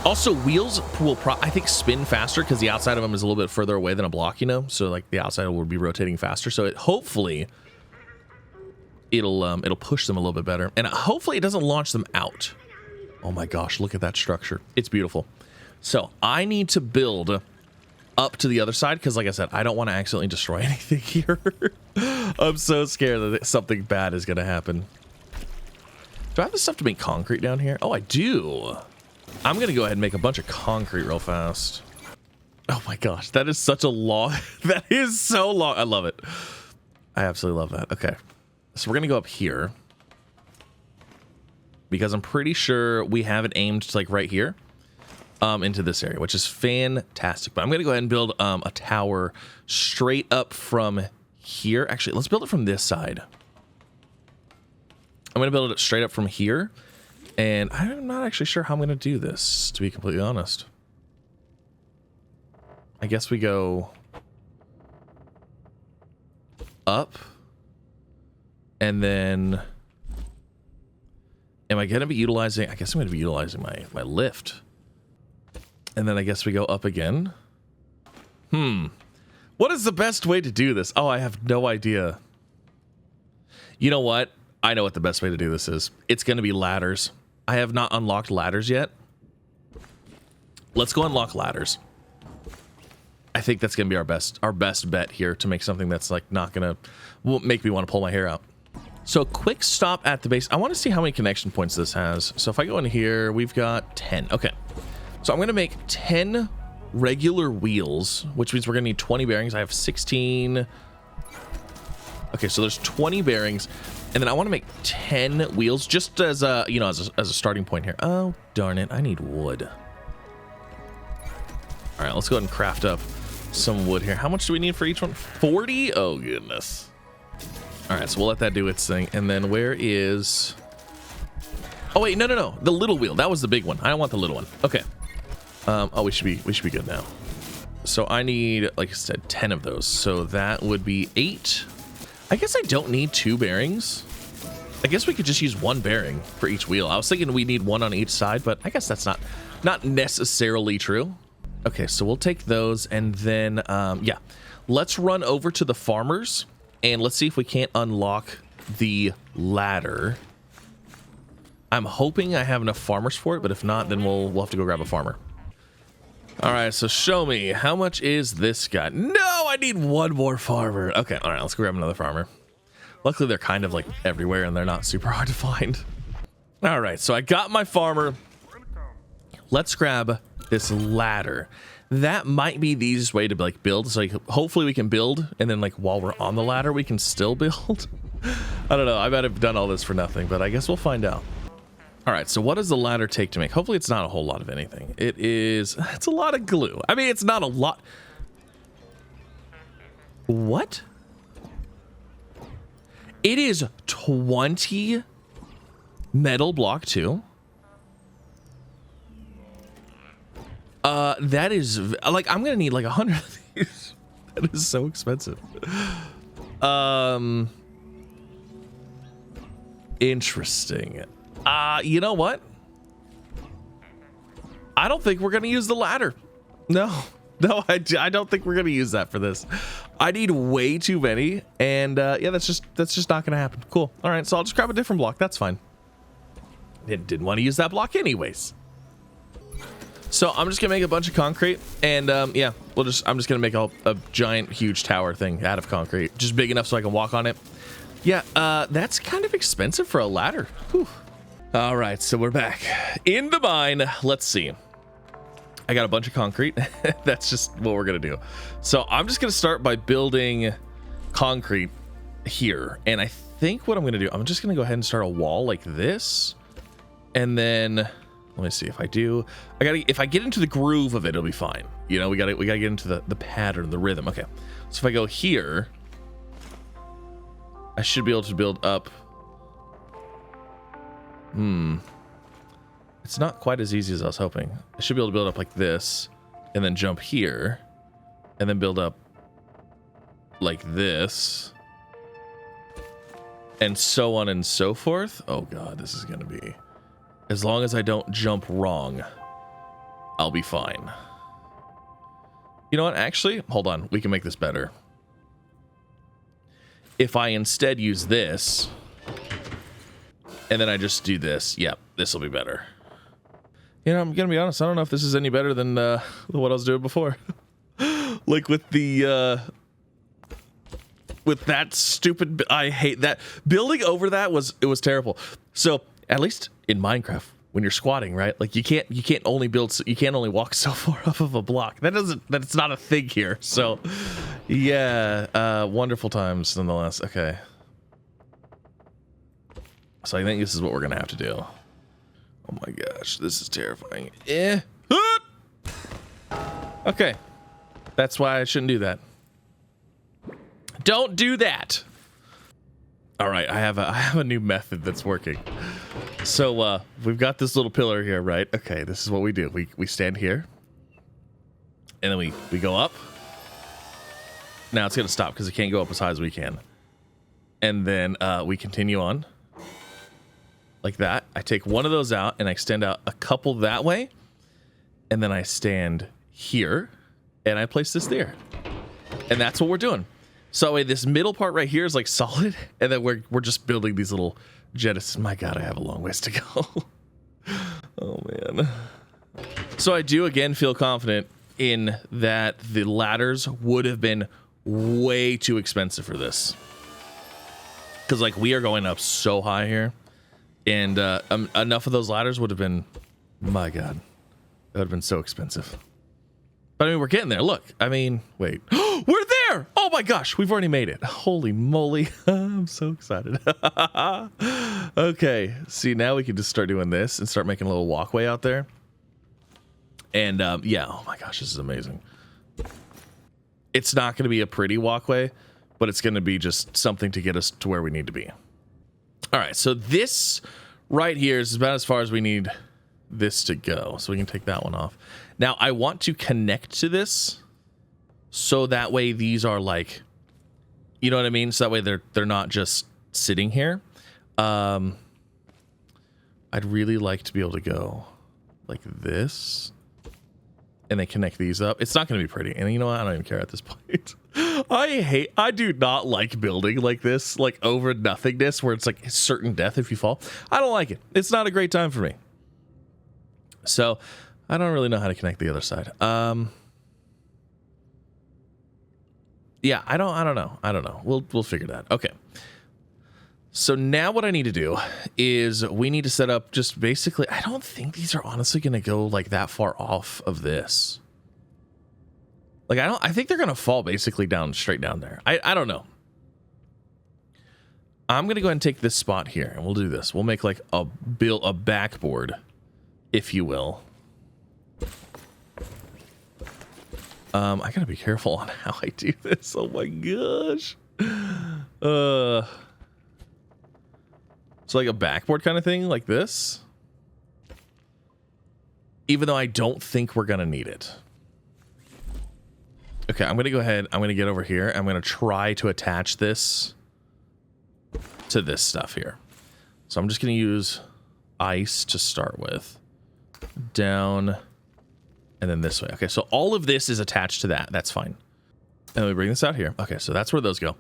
Also, wheels will I think spin faster because the outside of them is a little bit further away than a block, you know? So like the outside will be rotating faster. So hopefully it'll push them a little bit better. And hopefully it doesn't launch them out. Oh my gosh, look at that structure. It's beautiful. So I need to build up to the other side because, like I said, I don't want to accidentally destroy anything here. I'm so scared that something bad is going to happen. Do I have the stuff to make concrete down here? Oh, I do. I'm going to go ahead and make a bunch of concrete real fast. Oh my gosh, that is such a long... That is so long. I love it. I absolutely love that. Okay, so we're going to go up here because I'm pretty sure we have it aimed to like right here. Into this area, which is fantastic. But I'm going to go ahead and build a tower straight up from here. Actually, let's build it from this side. I'm going to build it straight up from here. And I'm not actually sure how I'm going to do this, to be completely honest. I guess we go up. And then... Am I going to be utilizing... I guess I'm going to be utilizing my lift. And then I guess we go up again. What is the best way to do this? Oh, I have no idea. You know what? I know what the best way to do this is. It's going to be ladders. I have not unlocked ladders yet. Let's go unlock ladders. I think that's going to be our best bet here to make something that's like not going to... will make me want to pull my hair out. So quick stop at the base. I want to see how many connection points this has. So if I go in here, we've got 10. Okay. So I'm going to make 10 regular wheels, which means we're going to need 20 bearings. I have 16. Okay, so there's 20 bearings. And then I want to make 10 wheels just as a, you know, as a starting point here. Oh, darn it. I need wood. All right, let's go ahead and craft up some wood here. How much do we need for each one? 40? Oh, goodness. All right, so we'll let that do its thing. And then where is... Oh, wait, no. The little wheel. That was the big one. I don't want the little one. Okay. Oh, we should be good now. So I need, like I said, 10 of those. So that would be 8. I guess I don't need 2 bearings. I guess we could just use 1 bearing for each wheel. I was thinking we need 1 on each side, but I guess that's not necessarily true. Okay, so we'll take those and then, yeah. Let's run over to the farmers and let's see if we can't unlock the ladder. I'm hoping I have enough farmers for it, but if not, then we'll have to go grab a farmer. All right, so show me, how much is this guy? No, I need 1 more farmer. Okay, all right, let's go grab another farmer. Luckily, they're kind of like everywhere and they're not super hard to find. All right, so I got my farmer. Let's grab this ladder. That might be the easiest way to like build. So like, hopefully we can build and then like while we're on the ladder, we can still build. I don't know. I might have done all this for nothing, but I guess we'll find out. All right, so what does the ladder take to make? Hopefully it's not a whole lot of anything. It's a lot of glue. I mean, it's not a lot. What? It is 20 metal block 2. That is, like, I'm gonna need like 100 of these. That is so expensive. Interesting. You know what? I don't think we're gonna use the ladder. No, I don't think we're gonna use that for this. I need way too many, and yeah, that's just not gonna happen. Cool. All right, so I'll just grab a different block. That's fine. Didn't want to use that block anyways. So I'm just gonna make a bunch of concrete, and yeah, I'm just gonna make a giant, huge tower thing out of concrete, just big enough so I can walk on it. Yeah, that's kind of expensive for a ladder. Whew. All right, so we're back in the mine. Let's see. I got a bunch of concrete. That's just what we're gonna do. So I'm just gonna start by building concrete here, and I think what I'm gonna do, I'm just gonna go ahead and start a wall like this, and then. Let me see if I do. If I get into the groove of it, it'll be fine. You know, we gotta get into the pattern, the rhythm. Okay. So if I go here, I should be able to build up. It's not quite as easy as I was hoping. I should be able to build up like this, and then jump here, and then build up like this, and so on and so forth. Oh God, this is gonna be. As long as I don't jump wrong, I'll be fine. You know what? Actually, hold on. We can make this better. If I instead use this, and then I just do this, yep, this will be better. You know, I'm going to be honest. I don't know if this is any better than what I was doing before. Like with the... with that stupid... I hate that. Building over that was terrible. So... At least in Minecraft, when you're squatting, right? Like you can't only walk so far off of a block. That's not a thing here. So yeah, wonderful times nonetheless. Okay. So I think this is what we're gonna have to do. Oh my gosh, this is terrifying. Okay. That's why I shouldn't do that. Don't do that. All right, I have a new method that's working. So we've got this little pillar here, right? Okay, this is what we do. We stand here, and then we go up. Now it's gonna stop because it can't go up as high as we can. And then we continue on like that. I take one of those out and I extend out a couple that way. And then I stand here and I place this there. And that's what we're doing. So this middle part right here is like solid. And then we're just building these little jettisons. My God, I have a long ways to go. Oh, man. So I do, again, feel confident in that the ladders would have been way too expensive for this. Because, like, we are going up so high here. And enough of those ladders would have been, my God, that would have been so expensive. But, I mean, we're getting there. Look, I mean, wait. We're there! Oh, my gosh, we've already made it. Holy moly. I'm so excited. Okay, see, now we can just start doing this and start making a little walkway out there. And, yeah, oh, my gosh, this is amazing. It's not going to be a pretty walkway, but it's going to be just something to get us to where we need to be. All right, so this right here is about as far as we need this to go. So we can take that one off. Now, I want to connect to this so that way these are like, you know what I mean? So that way they're not just sitting here. I'd really like to be able to go like this. And they connect these up. It's not going to be pretty. And you know what? I don't even care at this point. I do not like building like this, like over nothingness, where it's like certain death if you fall. I don't like it. It's not a great time for me. So I don't really know how to connect the other side. Yeah, I don't know. We'll figure that. Okay. So now what I need to do is we need to set up just basically, I don't think these are honestly going to go like that far off of this. Like, I think they're going to fall basically down, straight down there. I don't know. I'm going to go ahead and take this spot here and we'll do this. We'll make like a backboard, if you will. I gotta be careful on how I do this. Oh my gosh. So like a backboard kind of thing, like this. Even though I don't think we're gonna need it. Okay, I'm gonna go ahead. I'm gonna get over here. I'm gonna try to attach this to this stuff here. So I'm just gonna use ice to start with. Down. And then this way. Okay, so all of this is attached to that. That's fine. And we bring this out here. Okay, so that's where those go.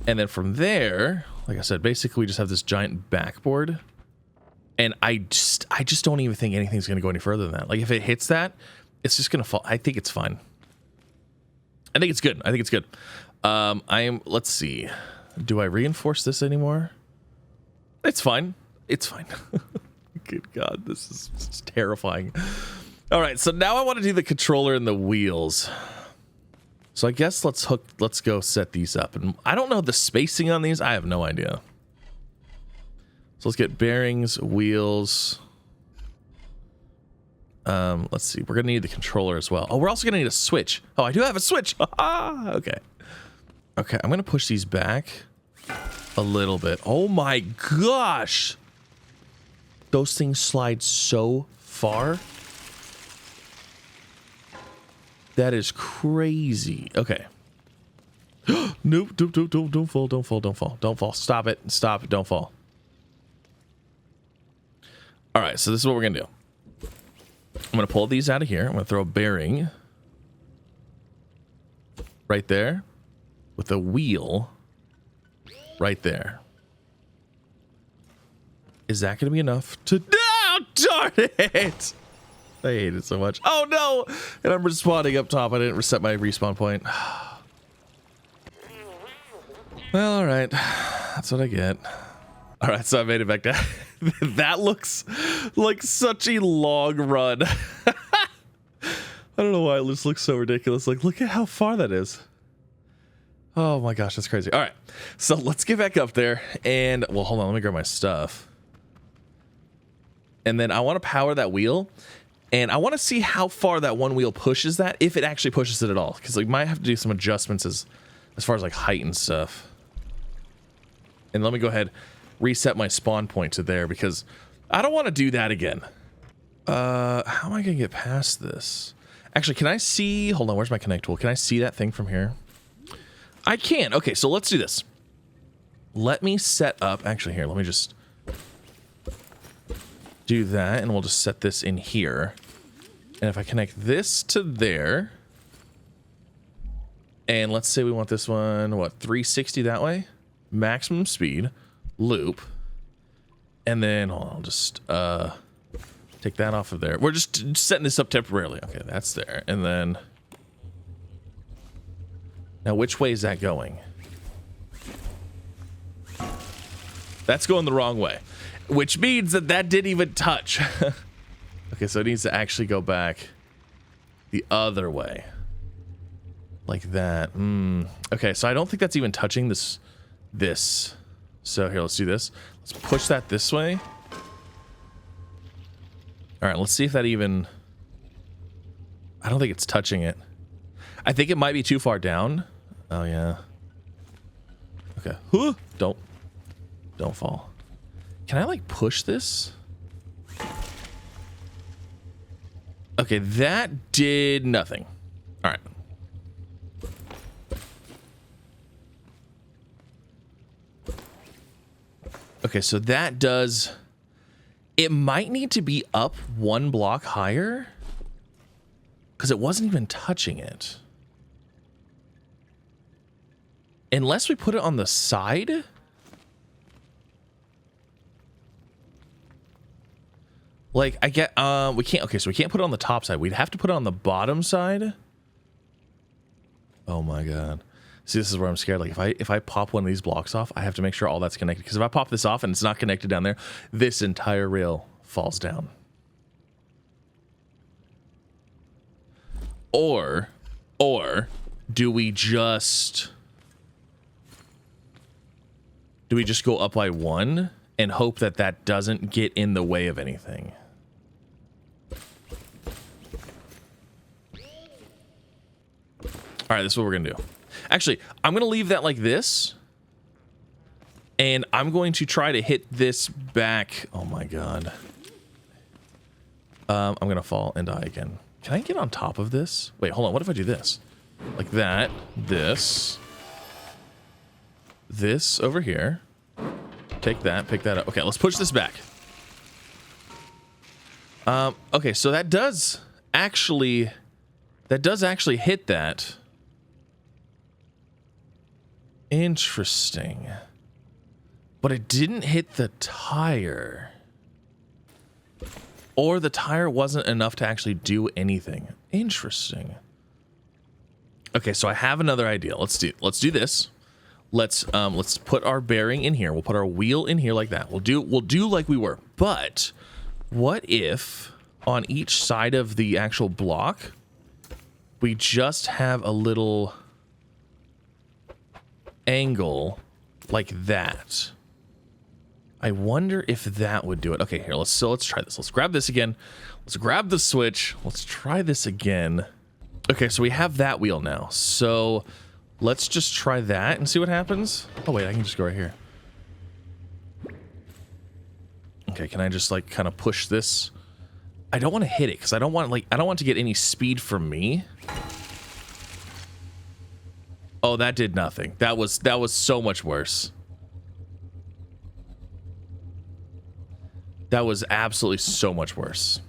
And then from there, like I said, basically we just have this giant backboard. And I just don't even think anything's going to go any further than that. Like if it hits that, it's just going to fall. I think it's fine. I think it's good. I think it's good. Let's see. Do I reinforce this anymore? It's fine. It's fine. Good God, this is terrifying. All right, so now I want to do the controller and the wheels. So I guess let's go set these up. And I don't know the spacing on these. I have no idea. So let's get bearings, wheels. Let's see. We're going to need the controller as well. Oh, we're also going to need a switch. Oh, I do have a switch. Okay. Okay, I'm going to push these back a little bit. Oh my gosh. Those things slide so far. That is crazy. Okay. Nope, don't fall, don't fall, don't fall. Don't fall. Stop it. Stop it. Don't fall. All right, so this is what we're going to do. I'm going to pull these out of here. I'm going to throw a bearing right there with a wheel right there. Is that going to be enough to... Oh, darn it! I hate it so much. Oh, no! And I'm respawning up top. I didn't reset my respawn point. Well, all right. That's what I get. All right, so I made it back down. That looks like such a long run. I don't know why it just looks so ridiculous. Like, look at how far that is. Oh my gosh, that's crazy. All right, so let's get back up there. And, well, hold on. Let me grab my stuff. And then I want to power that wheel. And I want to see how far that one wheel pushes that, if it actually pushes it at all. Because we might have to do some adjustments as far as like height and stuff. And let me go ahead, reset my spawn point to there, because I don't want to do that again. How am I going to get past this? Actually, can I see... Hold on, where's my connect tool? Can I see that thing from here? I can. Okay, so let's do this. let me set up, actually here, let me just do that, and we'll just set this in here. And if I connect this to there, and let's say we want this one, what, 360 that way? Maximum speed, loop, and then hold on, I'll just take that off of there. We're just setting this up temporarily. Okay, that's there. And then now which way is that going? That's going the wrong way, which means that that didn't even touch. Okay, so it needs to actually go back the other way. Like that. Okay, so I don't think that's even touching this. So here, let's do this. Let's push that this way. All right, let's see if that even... I don't think it's touching it. I think it might be too far down. Oh, yeah. Okay. Don't fall. Can I, like, push this? Okay, that did nothing. All right. Okay, so that does... It might need to be up one block higher, because it wasn't even touching it. Unless we put it on the side? Like, I get... we can't... Okay, so we can't put it on the top side. We'd have to put it on the bottom side. Oh my god. See, this is where I'm scared. Like, if I pop one of these blocks off, I have to make sure all that's connected. Because if I pop this off and it's not connected down there, this entire rail falls down. Or do we just go up by one and hope that that doesn't get in the way of anything? All right, this is what we're gonna do. Actually, I'm going to leave that like this. And I'm going to try to hit this back. Oh my god. I'm going to fall and die again. Can I get on top of this? Wait, hold on. What if I do this? Like that. This. This over here. Take that. Pick that up. Okay, let's push this back. Okay, so that does actually hit that. Interesting. But it didn't hit the tire. Or the tire wasn't enough to actually do anything. Interesting. Okay, so I have another idea. Let's do this. Let's put our bearing in here. We'll put our wheel in here like that. We'll do like we were. But what if on each side of the actual block we just have a little angle like that? I wonder if that would do it. Okay, here, let's try this. Let's grab this again. Let's grab the switch. Let's try this again. Okay, so we have that wheel now. So let's just try that and see what happens. Oh wait, I can just go right here. Okay, can I just like kind of push this? I don't want to hit it because I don't want to get any speed from me. Oh, that did nothing. That was so much worse. That was absolutely so much worse.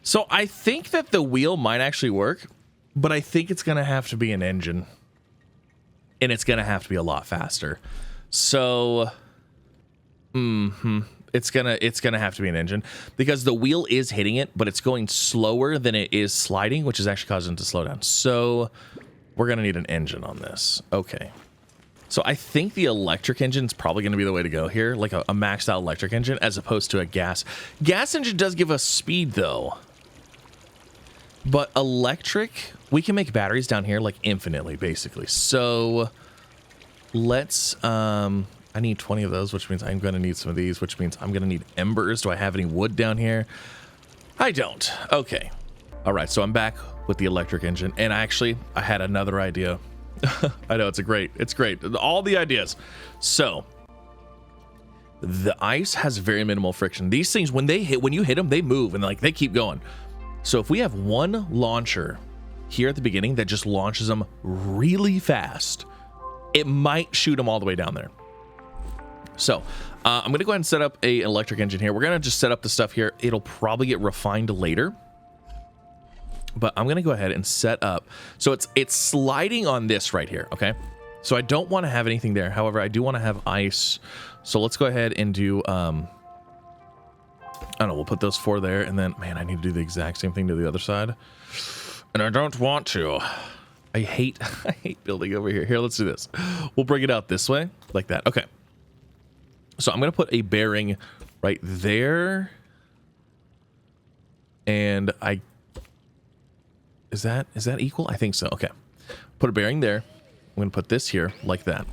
So I think that the wheel might actually work, but I think it's going to have to be an engine. And it's going to have to be a lot faster. So, it's going to have to be an engine because the wheel is hitting it, but it's going slower than it is sliding, which is actually causing it to slow down. So we're going to need an engine on this. Okay. So I think the electric engine is probably going to be the way to go here, like a maxed out electric engine as opposed to a gas. Gas engine does give us speed though. But electric, we can make batteries down here like infinitely basically. So let's, I need 20 of those, which means I'm going to need some of these, which means I'm going to need embers. Do I have any wood down here? I don't. Okay. All right. So I'm back with the electric engine and I had another idea. I know it's great. All the ideas. So the ice has very minimal friction. These things, when you hit them, they move and like they keep going. So if we have one launcher here at the beginning that just launches them really fast, it might shoot them all the way down there. So I'm going to go ahead and set up an electric engine here. We're going to just set up the stuff here. It'll probably get refined later. But I'm going to go ahead and set up. So it's sliding on this right here, okay? So I don't want to have anything there. However, I do want to have ice. So let's go ahead and do, I don't know, we'll put those 4 there. And then, man, I need to do the exact same thing to the other side. And I don't want to. I hate building over here. Here, let's do this. We'll bring it out this way, like that. Okay. So I'm going to put a bearing right there. And is that equal? I think so. Okay. Put a bearing there. I'm going to put this here like that.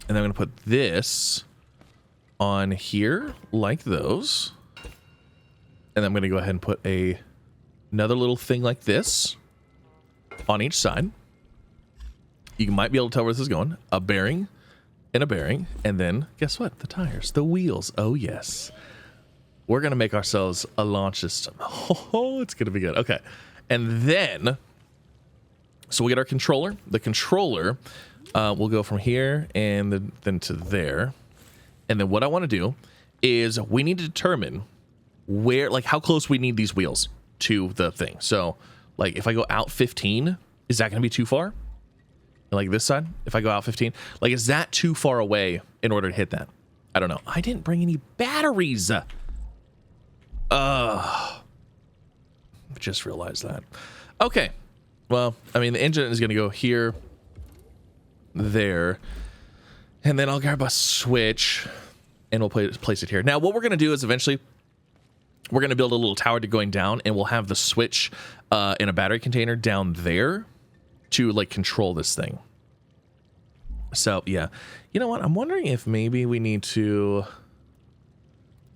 And then I'm going to put this on here like those. And then I'm going to go ahead and put another little thing like this on each side. You might be able to tell where this is going. A bearing and a bearing. And then guess what? The tires, the wheels. Oh, yes. We're going to make ourselves a launch system. Oh, it's going to be good. Okay. And then, so we get our controller. The controller will go from here and then to there. And then what I want to do is we need to determine where, like how close we need these wheels to the thing. So like if I go out 15, is that going to be too far? Like this side, if I go out 15, like is that too far away in order to hit that? I don't know. I didn't bring any batteries. Just realized that. Okay. Well, I mean, the engine is going to go here, there, and then I'll grab a switch and we'll place it here. Now, what we're going to do is eventually we're going to build a little tower to going down, and we'll have the switch in a battery container down there to like control this thing. So yeah, you know what? I'm wondering if maybe we need to,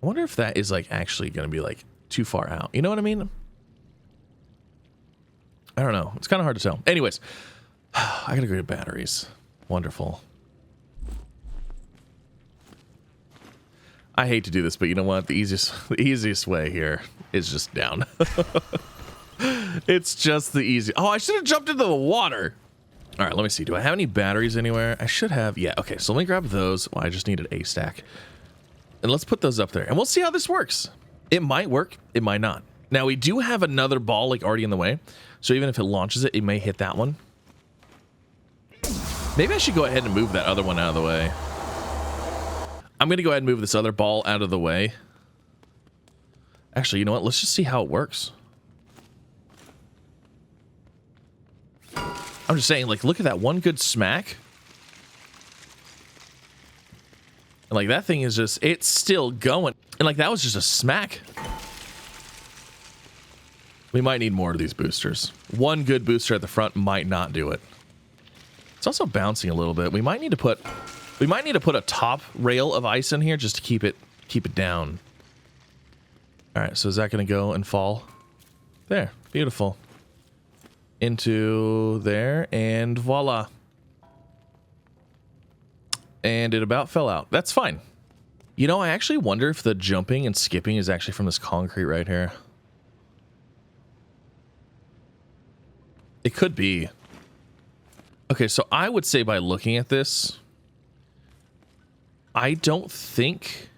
I wonder if that is like actually going to be like too far out. You know what I mean? I don't know. It's kind of hard to tell. Anyways, I gotta go get batteries. Wonderful. I hate to do this, but you know what? The easiest way here is just down. It's just the easy. Oh, I should have jumped into the water. All right, let me see. Do I have any batteries anywhere? I should have. Yeah. Okay. So let me grab those. Well, I just needed a stack, and let's put those up there, and we'll see how this works. It might work. It might not. Now we do have another ball like already in the way. So even if it launches it, it may hit that one. Maybe I should go ahead and move that other one out of the way. I'm going to go ahead and move this other ball out of the way. Actually, you know what? Let's just see how it works. I'm just saying, like, look at that one good smack. And, like, that thing is just, it's still going. And, like, that was just a smack. We might need more of these boosters. One good booster at the front might not do it. It's also bouncing a little bit. We might need to put a top rail of ice in here just to keep it down. All right, so is that going to go and fall? There, beautiful. Into there, and voila. And it about fell out. That's fine. You know, I actually wonder if the jumping and skipping is actually from this concrete right here. It could be. Okay, so I would say by looking at this, I don't think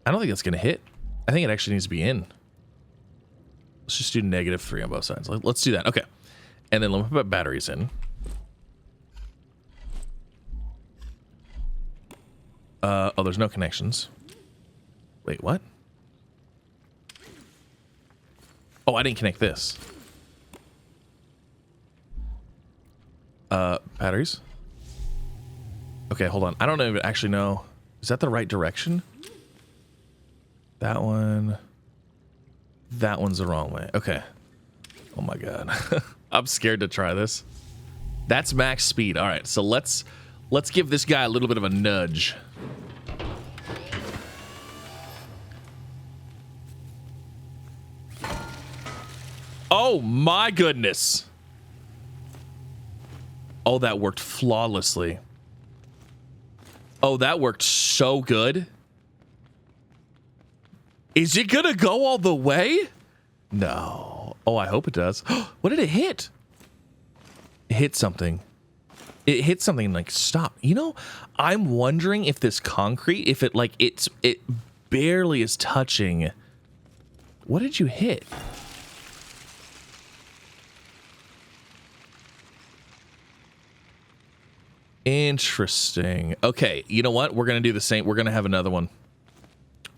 that's going to hit. I think it actually needs to be in. Let's just do -3 on both sides. Let's do that. Okay. And then let me put batteries in. Oh, there's no connections. Wait, what? Oh, I didn't connect this. Batteries. Okay, hold on. I don't even actually know. Is that the right direction? That one. That one's the wrong way. Okay. Oh my god. I'm scared to try this. That's max speed. All right, so let's give this guy a little bit of a nudge. Oh my goodness. Oh, that worked flawlessly. Oh, that worked so good. Is it gonna go all the way? No. Oh, I hope it does. What did it hit? It hit something. It hit something like stop. You know, I'm wondering if this concrete, if it like it barely is touching. What did you hit? Interesting. Okay, you know what? We're gonna do the same. We're gonna have another one.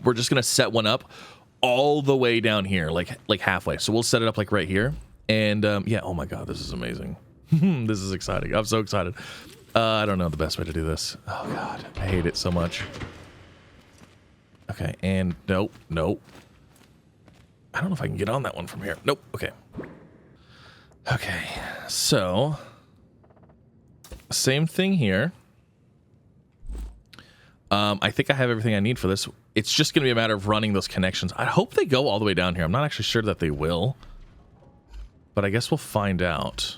We're just gonna set one up all the way down here, like halfway. So we'll set it up like right here. And yeah, oh my god, this is amazing. This is exciting. I'm so excited. I don't know the best way to do this. Oh god, I hate it so much. Okay, and nope. I don't know if I can get on that one from here. Nope. Okay. Okay, so same thing here. I think I have everything I need for this. It's just going to be a matter of running those connections. I hope they go all the way down here. I'm not actually sure that they will, but I guess we'll find out.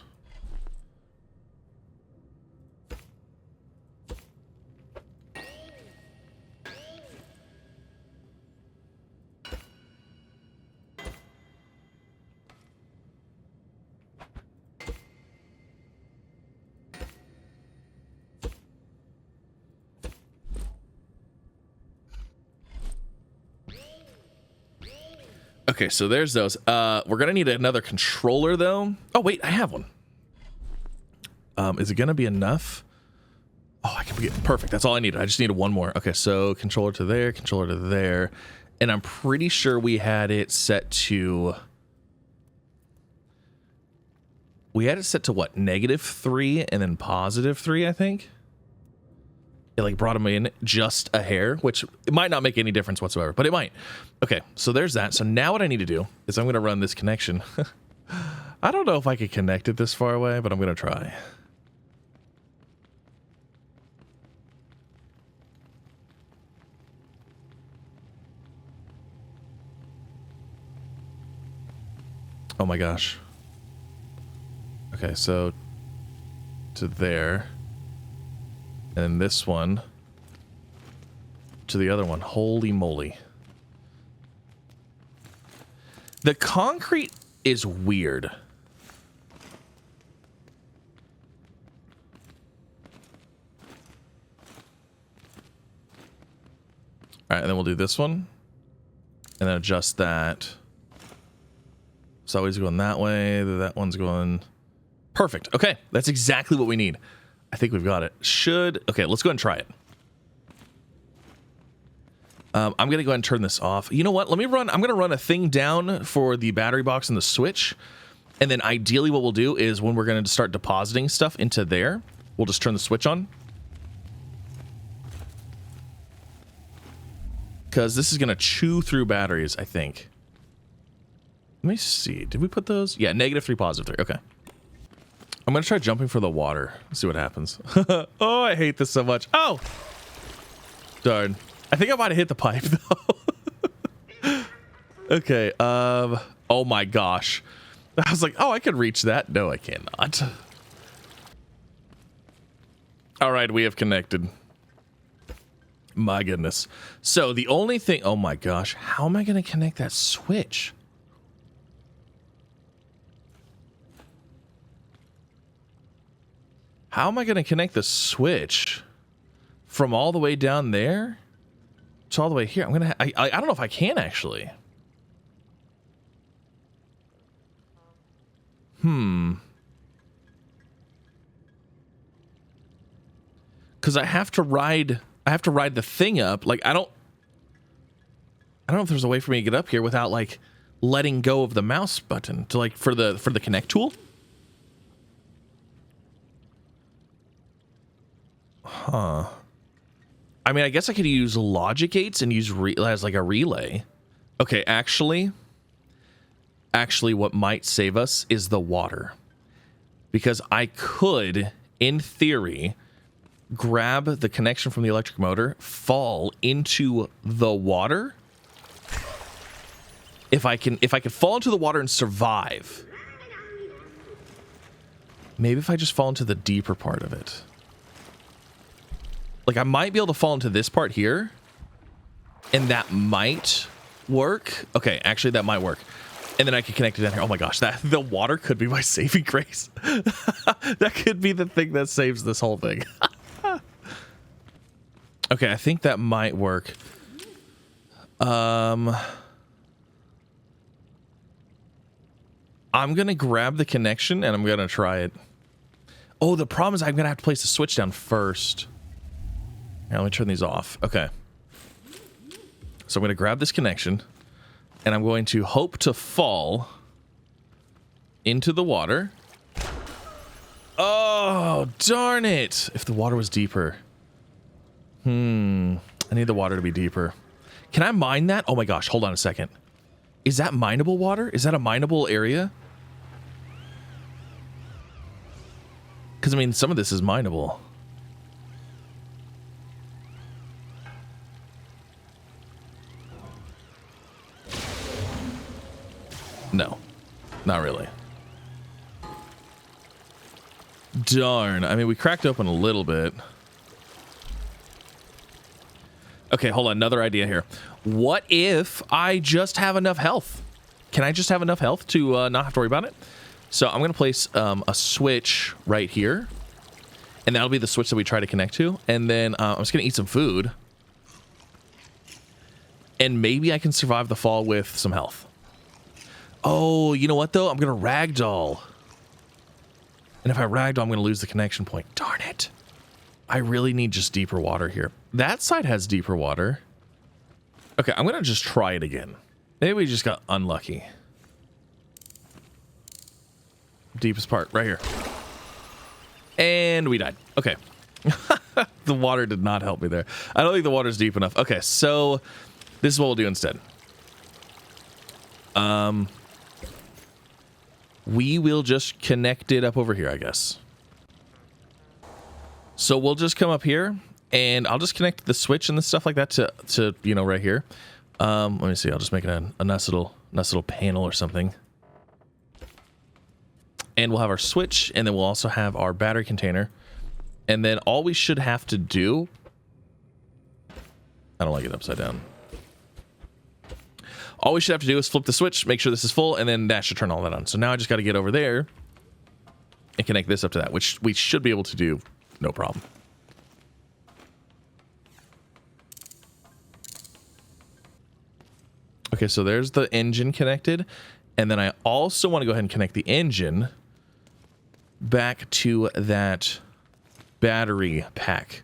Okay, so there's those. We're gonna need another controller, though. Oh, wait, I have one. Is it gonna be enough? Oh, I can get perfect. That's all I needed. I just needed one more. Okay, so controller to there, and I'm pretty sure we had it set to. We had it set to what? -3 and then +3, I think. It like brought them in just a hair, which it might not make any difference whatsoever, but it might. Okay, so there's that. So now what I need to do is I'm going to run this connection. I don't know if I could connect it this far away, but I'm going to try. Oh my gosh. Okay, so to there. And then this one to the other one. Holy moly. The concrete is weird. All right, and then we'll do this one. And then adjust that. It's always going that way. That one's going... Perfect. Okay, that's exactly what we need. I think we've got it. Okay, let's go ahead and try it. I'm going to go ahead and turn this off. You know what? I'm going to run a thing down for the battery box and the switch. And then ideally what we'll do is when we're going to start depositing stuff into there, we'll just turn the switch on. Because this is going to chew through batteries, I think. Let me see. Did we put those? Yeah, -3, +3. Okay. I'm going to try jumping for the water. See what happens. Oh, I hate this so much. Oh! Darn. I think I might have hit the pipe, though. Okay, oh my gosh. I was like, oh, I could reach that. No, I cannot. All right, we have connected. My goodness. So the only thing... Oh my gosh. How am I going to connect that switch? How am I going to connect the switch from all the way down there to all the way here? I'm going to... I don't know if I can, actually. Because I have to ride the thing up. Like, I don't know if there's a way for me to get up here without, like, letting go of the mouse button to, like, for the connect tool. Huh. I mean, I guess I could use logic gates and use as like a relay. Okay, actually, what might save us is the water. Because I could, in theory, grab the connection from the electric motor, fall into the water. If I could fall into the water and survive. Maybe if I just fall into the deeper part of it. Like, I might be able to fall into this part here. And that might work. Okay, actually, that might work. And then I can connect it down here. Oh my gosh, that the water could be my saving grace. That could be the thing that saves this whole thing. Okay, I think that might work. I'm gonna grab the connection and I'm gonna try it. Oh, the problem is I'm gonna have to place the switch down first. Now let me turn these off. Okay. So I'm gonna grab this connection. And I'm going to hope to fall into the water. Oh, darn it. If the water was deeper. I need the water to be deeper. Can I mine that? Oh my gosh, hold on a second. Is that mineable water? Is that a mineable area? Because, I mean, some of this is mineable. No, not really. Darn. I mean, we cracked open a little bit. Okay, hold on. Another idea here. What if I just have enough health? Can I just have enough health to not have to worry about it? So I'm going to place a switch right here. And that'll be the switch that we try to connect to. And then I'm just going to eat some food. And maybe I can survive the fall with some health. Oh, you know what, though? I'm going to ragdoll. And if I ragdoll, I'm going to lose the connection point. Darn it. I really need just deeper water here. That side has deeper water. Okay, I'm going to just try it again. Maybe we just got unlucky. Deepest part, right here. And we died. Okay. The water did not help me there. I don't think the water's deep enough. Okay, so this is what we'll do instead. We will just connect it up over here, I guess. So we'll just come up here, and I'll just connect the switch and the stuff like that to you know, right here. Let me see. I'll just make it a nice little panel or something. And we'll have our switch, and then we'll also have our battery container. And then all we should have to do... I don't like it upside down. All we should have to do is flip the switch, make sure this is full, and then that should turn all that on. So now I just got to get over there and connect this up to that, which we should be able to do no problem. Okay, so there's the engine connected. And then I also want to go ahead and connect the engine back to that battery pack.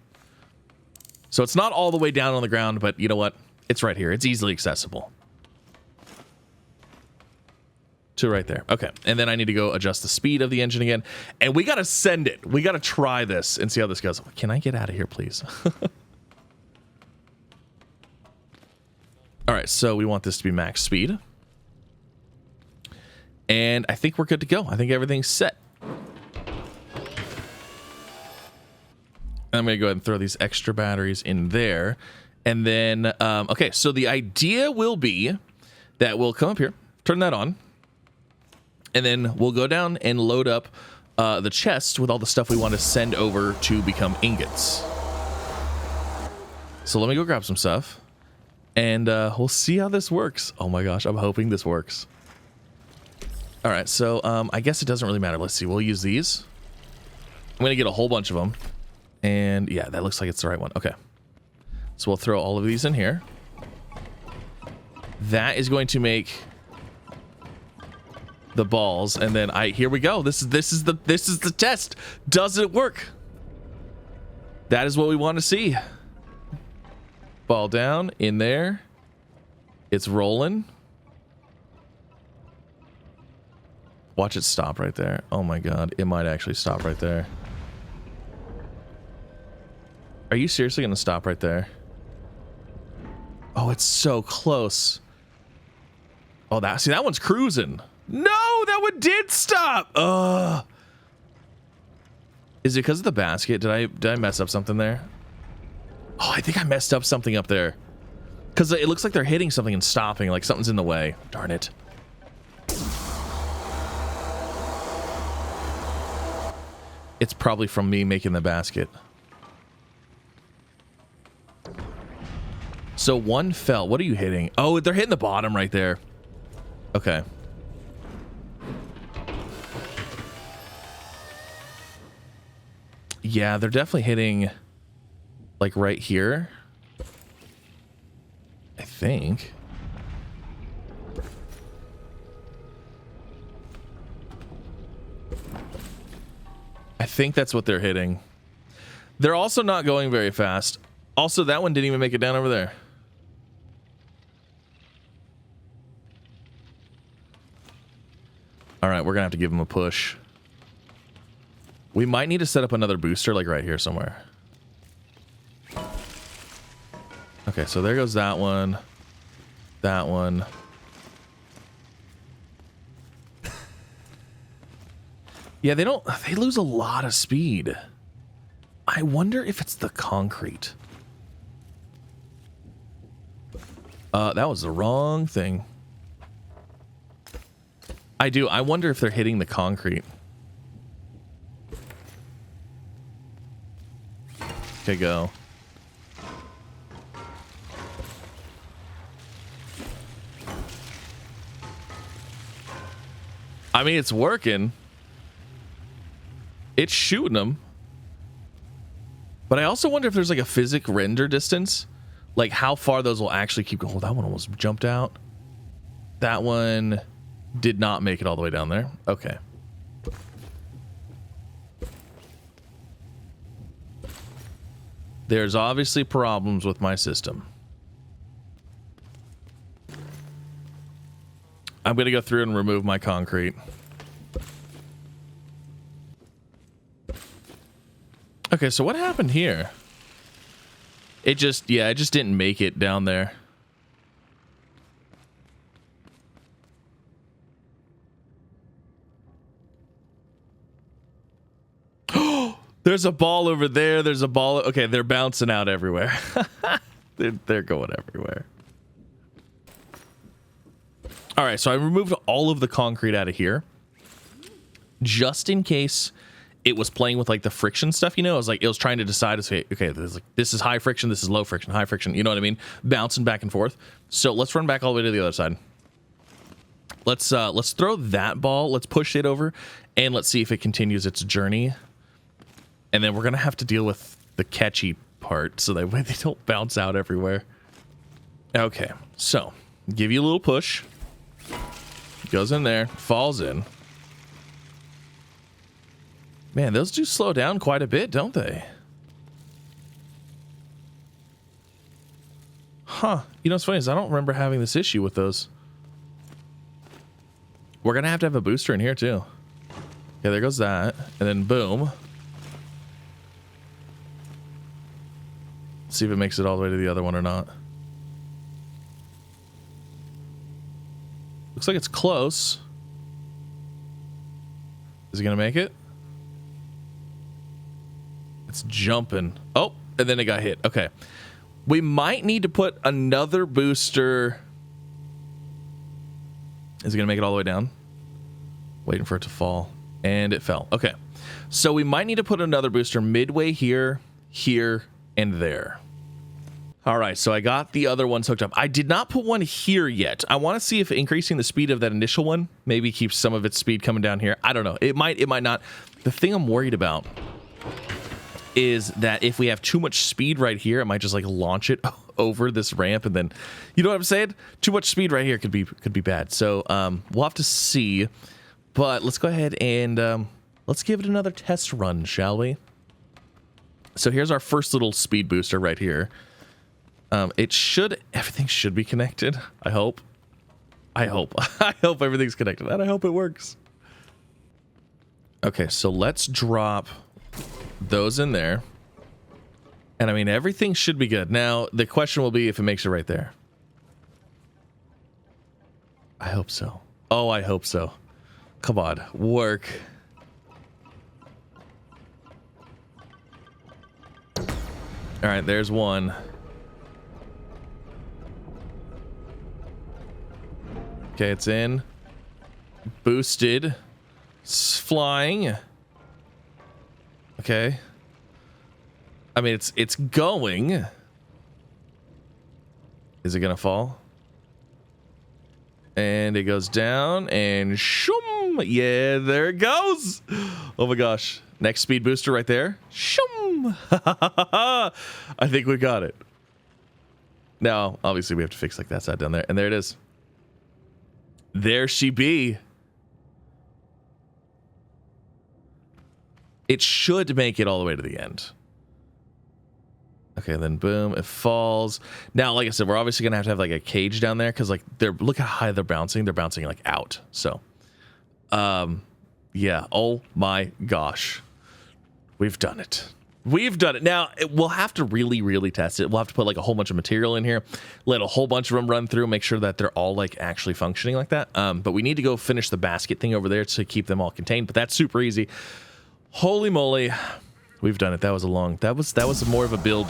So it's not all the way down on the ground, but you know what? It's right here. It's easily accessible. To right there. Okay. And then I need to go adjust the speed of the engine again. And we got to send it. We got to try this and see how this goes. Can I get out of here, please? All right. So we want this to be max speed. And I think we're good to go. I think everything's set. I'm going to go ahead and throw these extra batteries in there. And then, okay. So the idea will be that we'll come up here, turn that on. And then we'll go down and load up the chest with all the stuff we want to send over to become ingots. So let me go grab some stuff. And we'll see how this works. Oh my gosh, I'm hoping this works. All right, so I guess it doesn't really matter. Let's see, we'll use these. I'm going to get a whole bunch of them. And yeah, that looks like it's the right one. Okay. So we'll throw all of these in here. That is going to make... the balls, and then here we go. This is the test. Does it work? That is what we want to see. Ball down in there. It's rolling. Watch it stop right there. Oh my god, it might actually stop right there. Are you seriously gonna stop right there? Oh, it's so close. Oh, that one's cruising. No, that one did stop. Ugh. Is it because of the basket? Did I mess up something there? Oh, I think I messed up something up there. Because it looks like they're hitting something and stopping, like something's in the way. Darn it. It's probably from me making the basket. So one fell. What are you hitting? Oh, they're hitting the bottom right there. Okay. Yeah, they're definitely hitting like right here. I think. I think that's what they're hitting. They're also not going very fast. Also, that one didn't even make it down over there. All right, we're gonna have to give them a push. We might need to set up another booster like right here somewhere. Okay, so there goes that one. That one. Yeah, they lose a lot of speed. I wonder if it's the concrete. That was the wrong thing. I wonder if they're hitting the concrete. Okay, go. I mean, it's working. It's shooting them. But I also wonder if there's like a physics render distance. Like how far those will actually keep going. Oh, that one almost jumped out. That one did not make it all the way down there. Okay. There's obviously problems with my system. I'm going to go through and remove my concrete. Okay, so what happened here? It just didn't make it down there. There's a ball over there. There's a ball. Okay, they're bouncing out everywhere. They're going everywhere. All right, so I removed all of the concrete out of here. Just in case it was playing with like the friction stuff, you know, it was trying to decide, okay, this is high friction, this is low friction, high friction, you know what I mean? Bouncing back and forth. So let's run back all the way to the other side. Let's throw that ball, let's push it over, and let's see if it continues its journey. And then we're gonna have to deal with the catchy part so that way they don't bounce out everywhere. Okay, so give you a little push. Goes in there, falls in. Man, those do slow down quite a bit, don't they? Huh. You know what's funny is I don't remember having this issue with those. We're going to have a booster in here, too. Okay, there goes that. And then boom. Let's see if it makes it all the way to the other one or not. Looks like it's close. Is it going to make it? It's jumping. Oh, and then it got hit. Okay. We might need to put another booster. Is it going to make it all the way down? Waiting for it to fall. And it fell. Okay. So we might need to put another booster midway here, here, and there. All right, so I got the other ones hooked up. I did not put one here yet. I want to see if increasing the speed of that initial one maybe keeps some of its speed coming down here. I don't know. It might not. The thing I'm worried about is that if we have too much speed right here, it might just like launch it over this ramp, and then, you know what I'm saying? Too much speed right here could be bad. So we'll have to see. But let's go ahead and let's give it another test run, shall we? So here's our first little speed booster right here. Everything should be connected. I hope I hope everything's connected, and I hope it works. Okay, so let's drop those in there. And I mean, everything should be good. Now, the question will be if it makes it right there. I hope so. Oh, I hope so. Come on, work. All right, there's one. Okay, it's in. Boosted. It's flying. Okay. I mean, it's going. Is it gonna fall? And it goes down and shoom. Yeah, there it goes. Oh my gosh. Next speed booster right there. Shoom. I think we got it. Now, obviously, we have to fix like that side down there. And there it is. There she be. It should make it all the way to the end. Okay, then boom, it falls. Now, like I said, we're obviously gonna have to have like a cage down there because like look how high they're bouncing. They're bouncing like out. So, yeah. Oh my gosh, we've done it. We've done it. Now we'll have to really test it. We'll have to put like a whole bunch of material in here, let a whole bunch of them run through, make sure that they're all like actually functioning like that. But we need to go finish the basket thing over there to keep them all contained. But that's super easy. Holy moly. We've done it. That was more of a build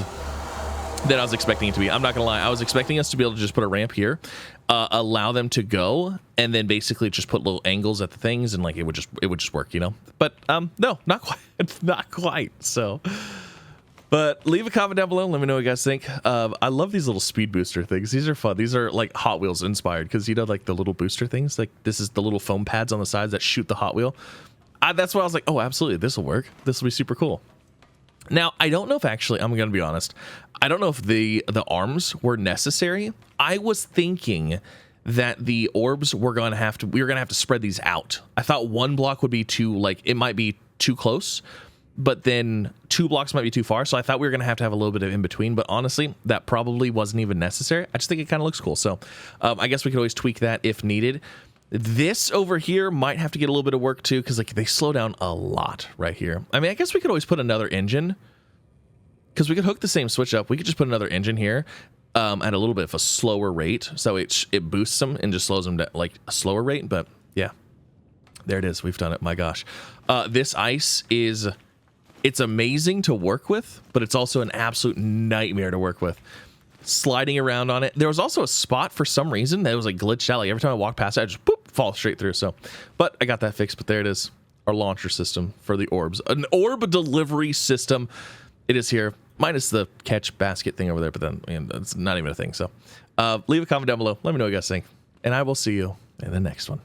than I was expecting it to be. I'm not gonna lie. I was expecting us to be able to just put a ramp here, allow them to go, and then basically just put little angles at the things, and like it would just work, you know. But no, not quite. Not quite. So, but leave a comment down below. Let me know what you guys think. I love these little speed booster things. These are fun. These are like Hot Wheels inspired because you know, like the little booster things. Like this is the little foam pads on the sides that shoot the Hot Wheel. That's why I was like, oh, absolutely, this will work. This will be super cool. Now, I don't know if actually, I'm going to be honest, I don't know if the arms were necessary. I was thinking that the orbs we were going to have to spread these out. I thought one block would be too, like, it might be too close, but then 2 blocks might be too far. So I thought we were going to have a little bit of in between, but honestly, that probably wasn't even necessary. I just think it kind of looks cool. So I guess we could always tweak that if needed. This over here might have to get a little bit of work too, because like they slow down a lot right here. I mean, I guess we could always put another engine, because we could hook the same switch up. We could just put another engine here at a little bit of a slower rate, so it boosts them and just slows them to like a slower rate. But yeah, there it is. We've done it. My gosh, this ice it's amazing to work with, but it's also an absolute nightmare to work with. Sliding around on it. There was also a spot for some reason that was like glitched out. Like every time I walk past it, I just boop, fall straight through. So, but I got that fixed. But there it is, our launcher system for the orbs, an orb delivery system. It is here, minus the catch basket thing over there. But then it's not even a thing. So, leave a comment down below. Let me know what you guys think, and I will see you in the next one.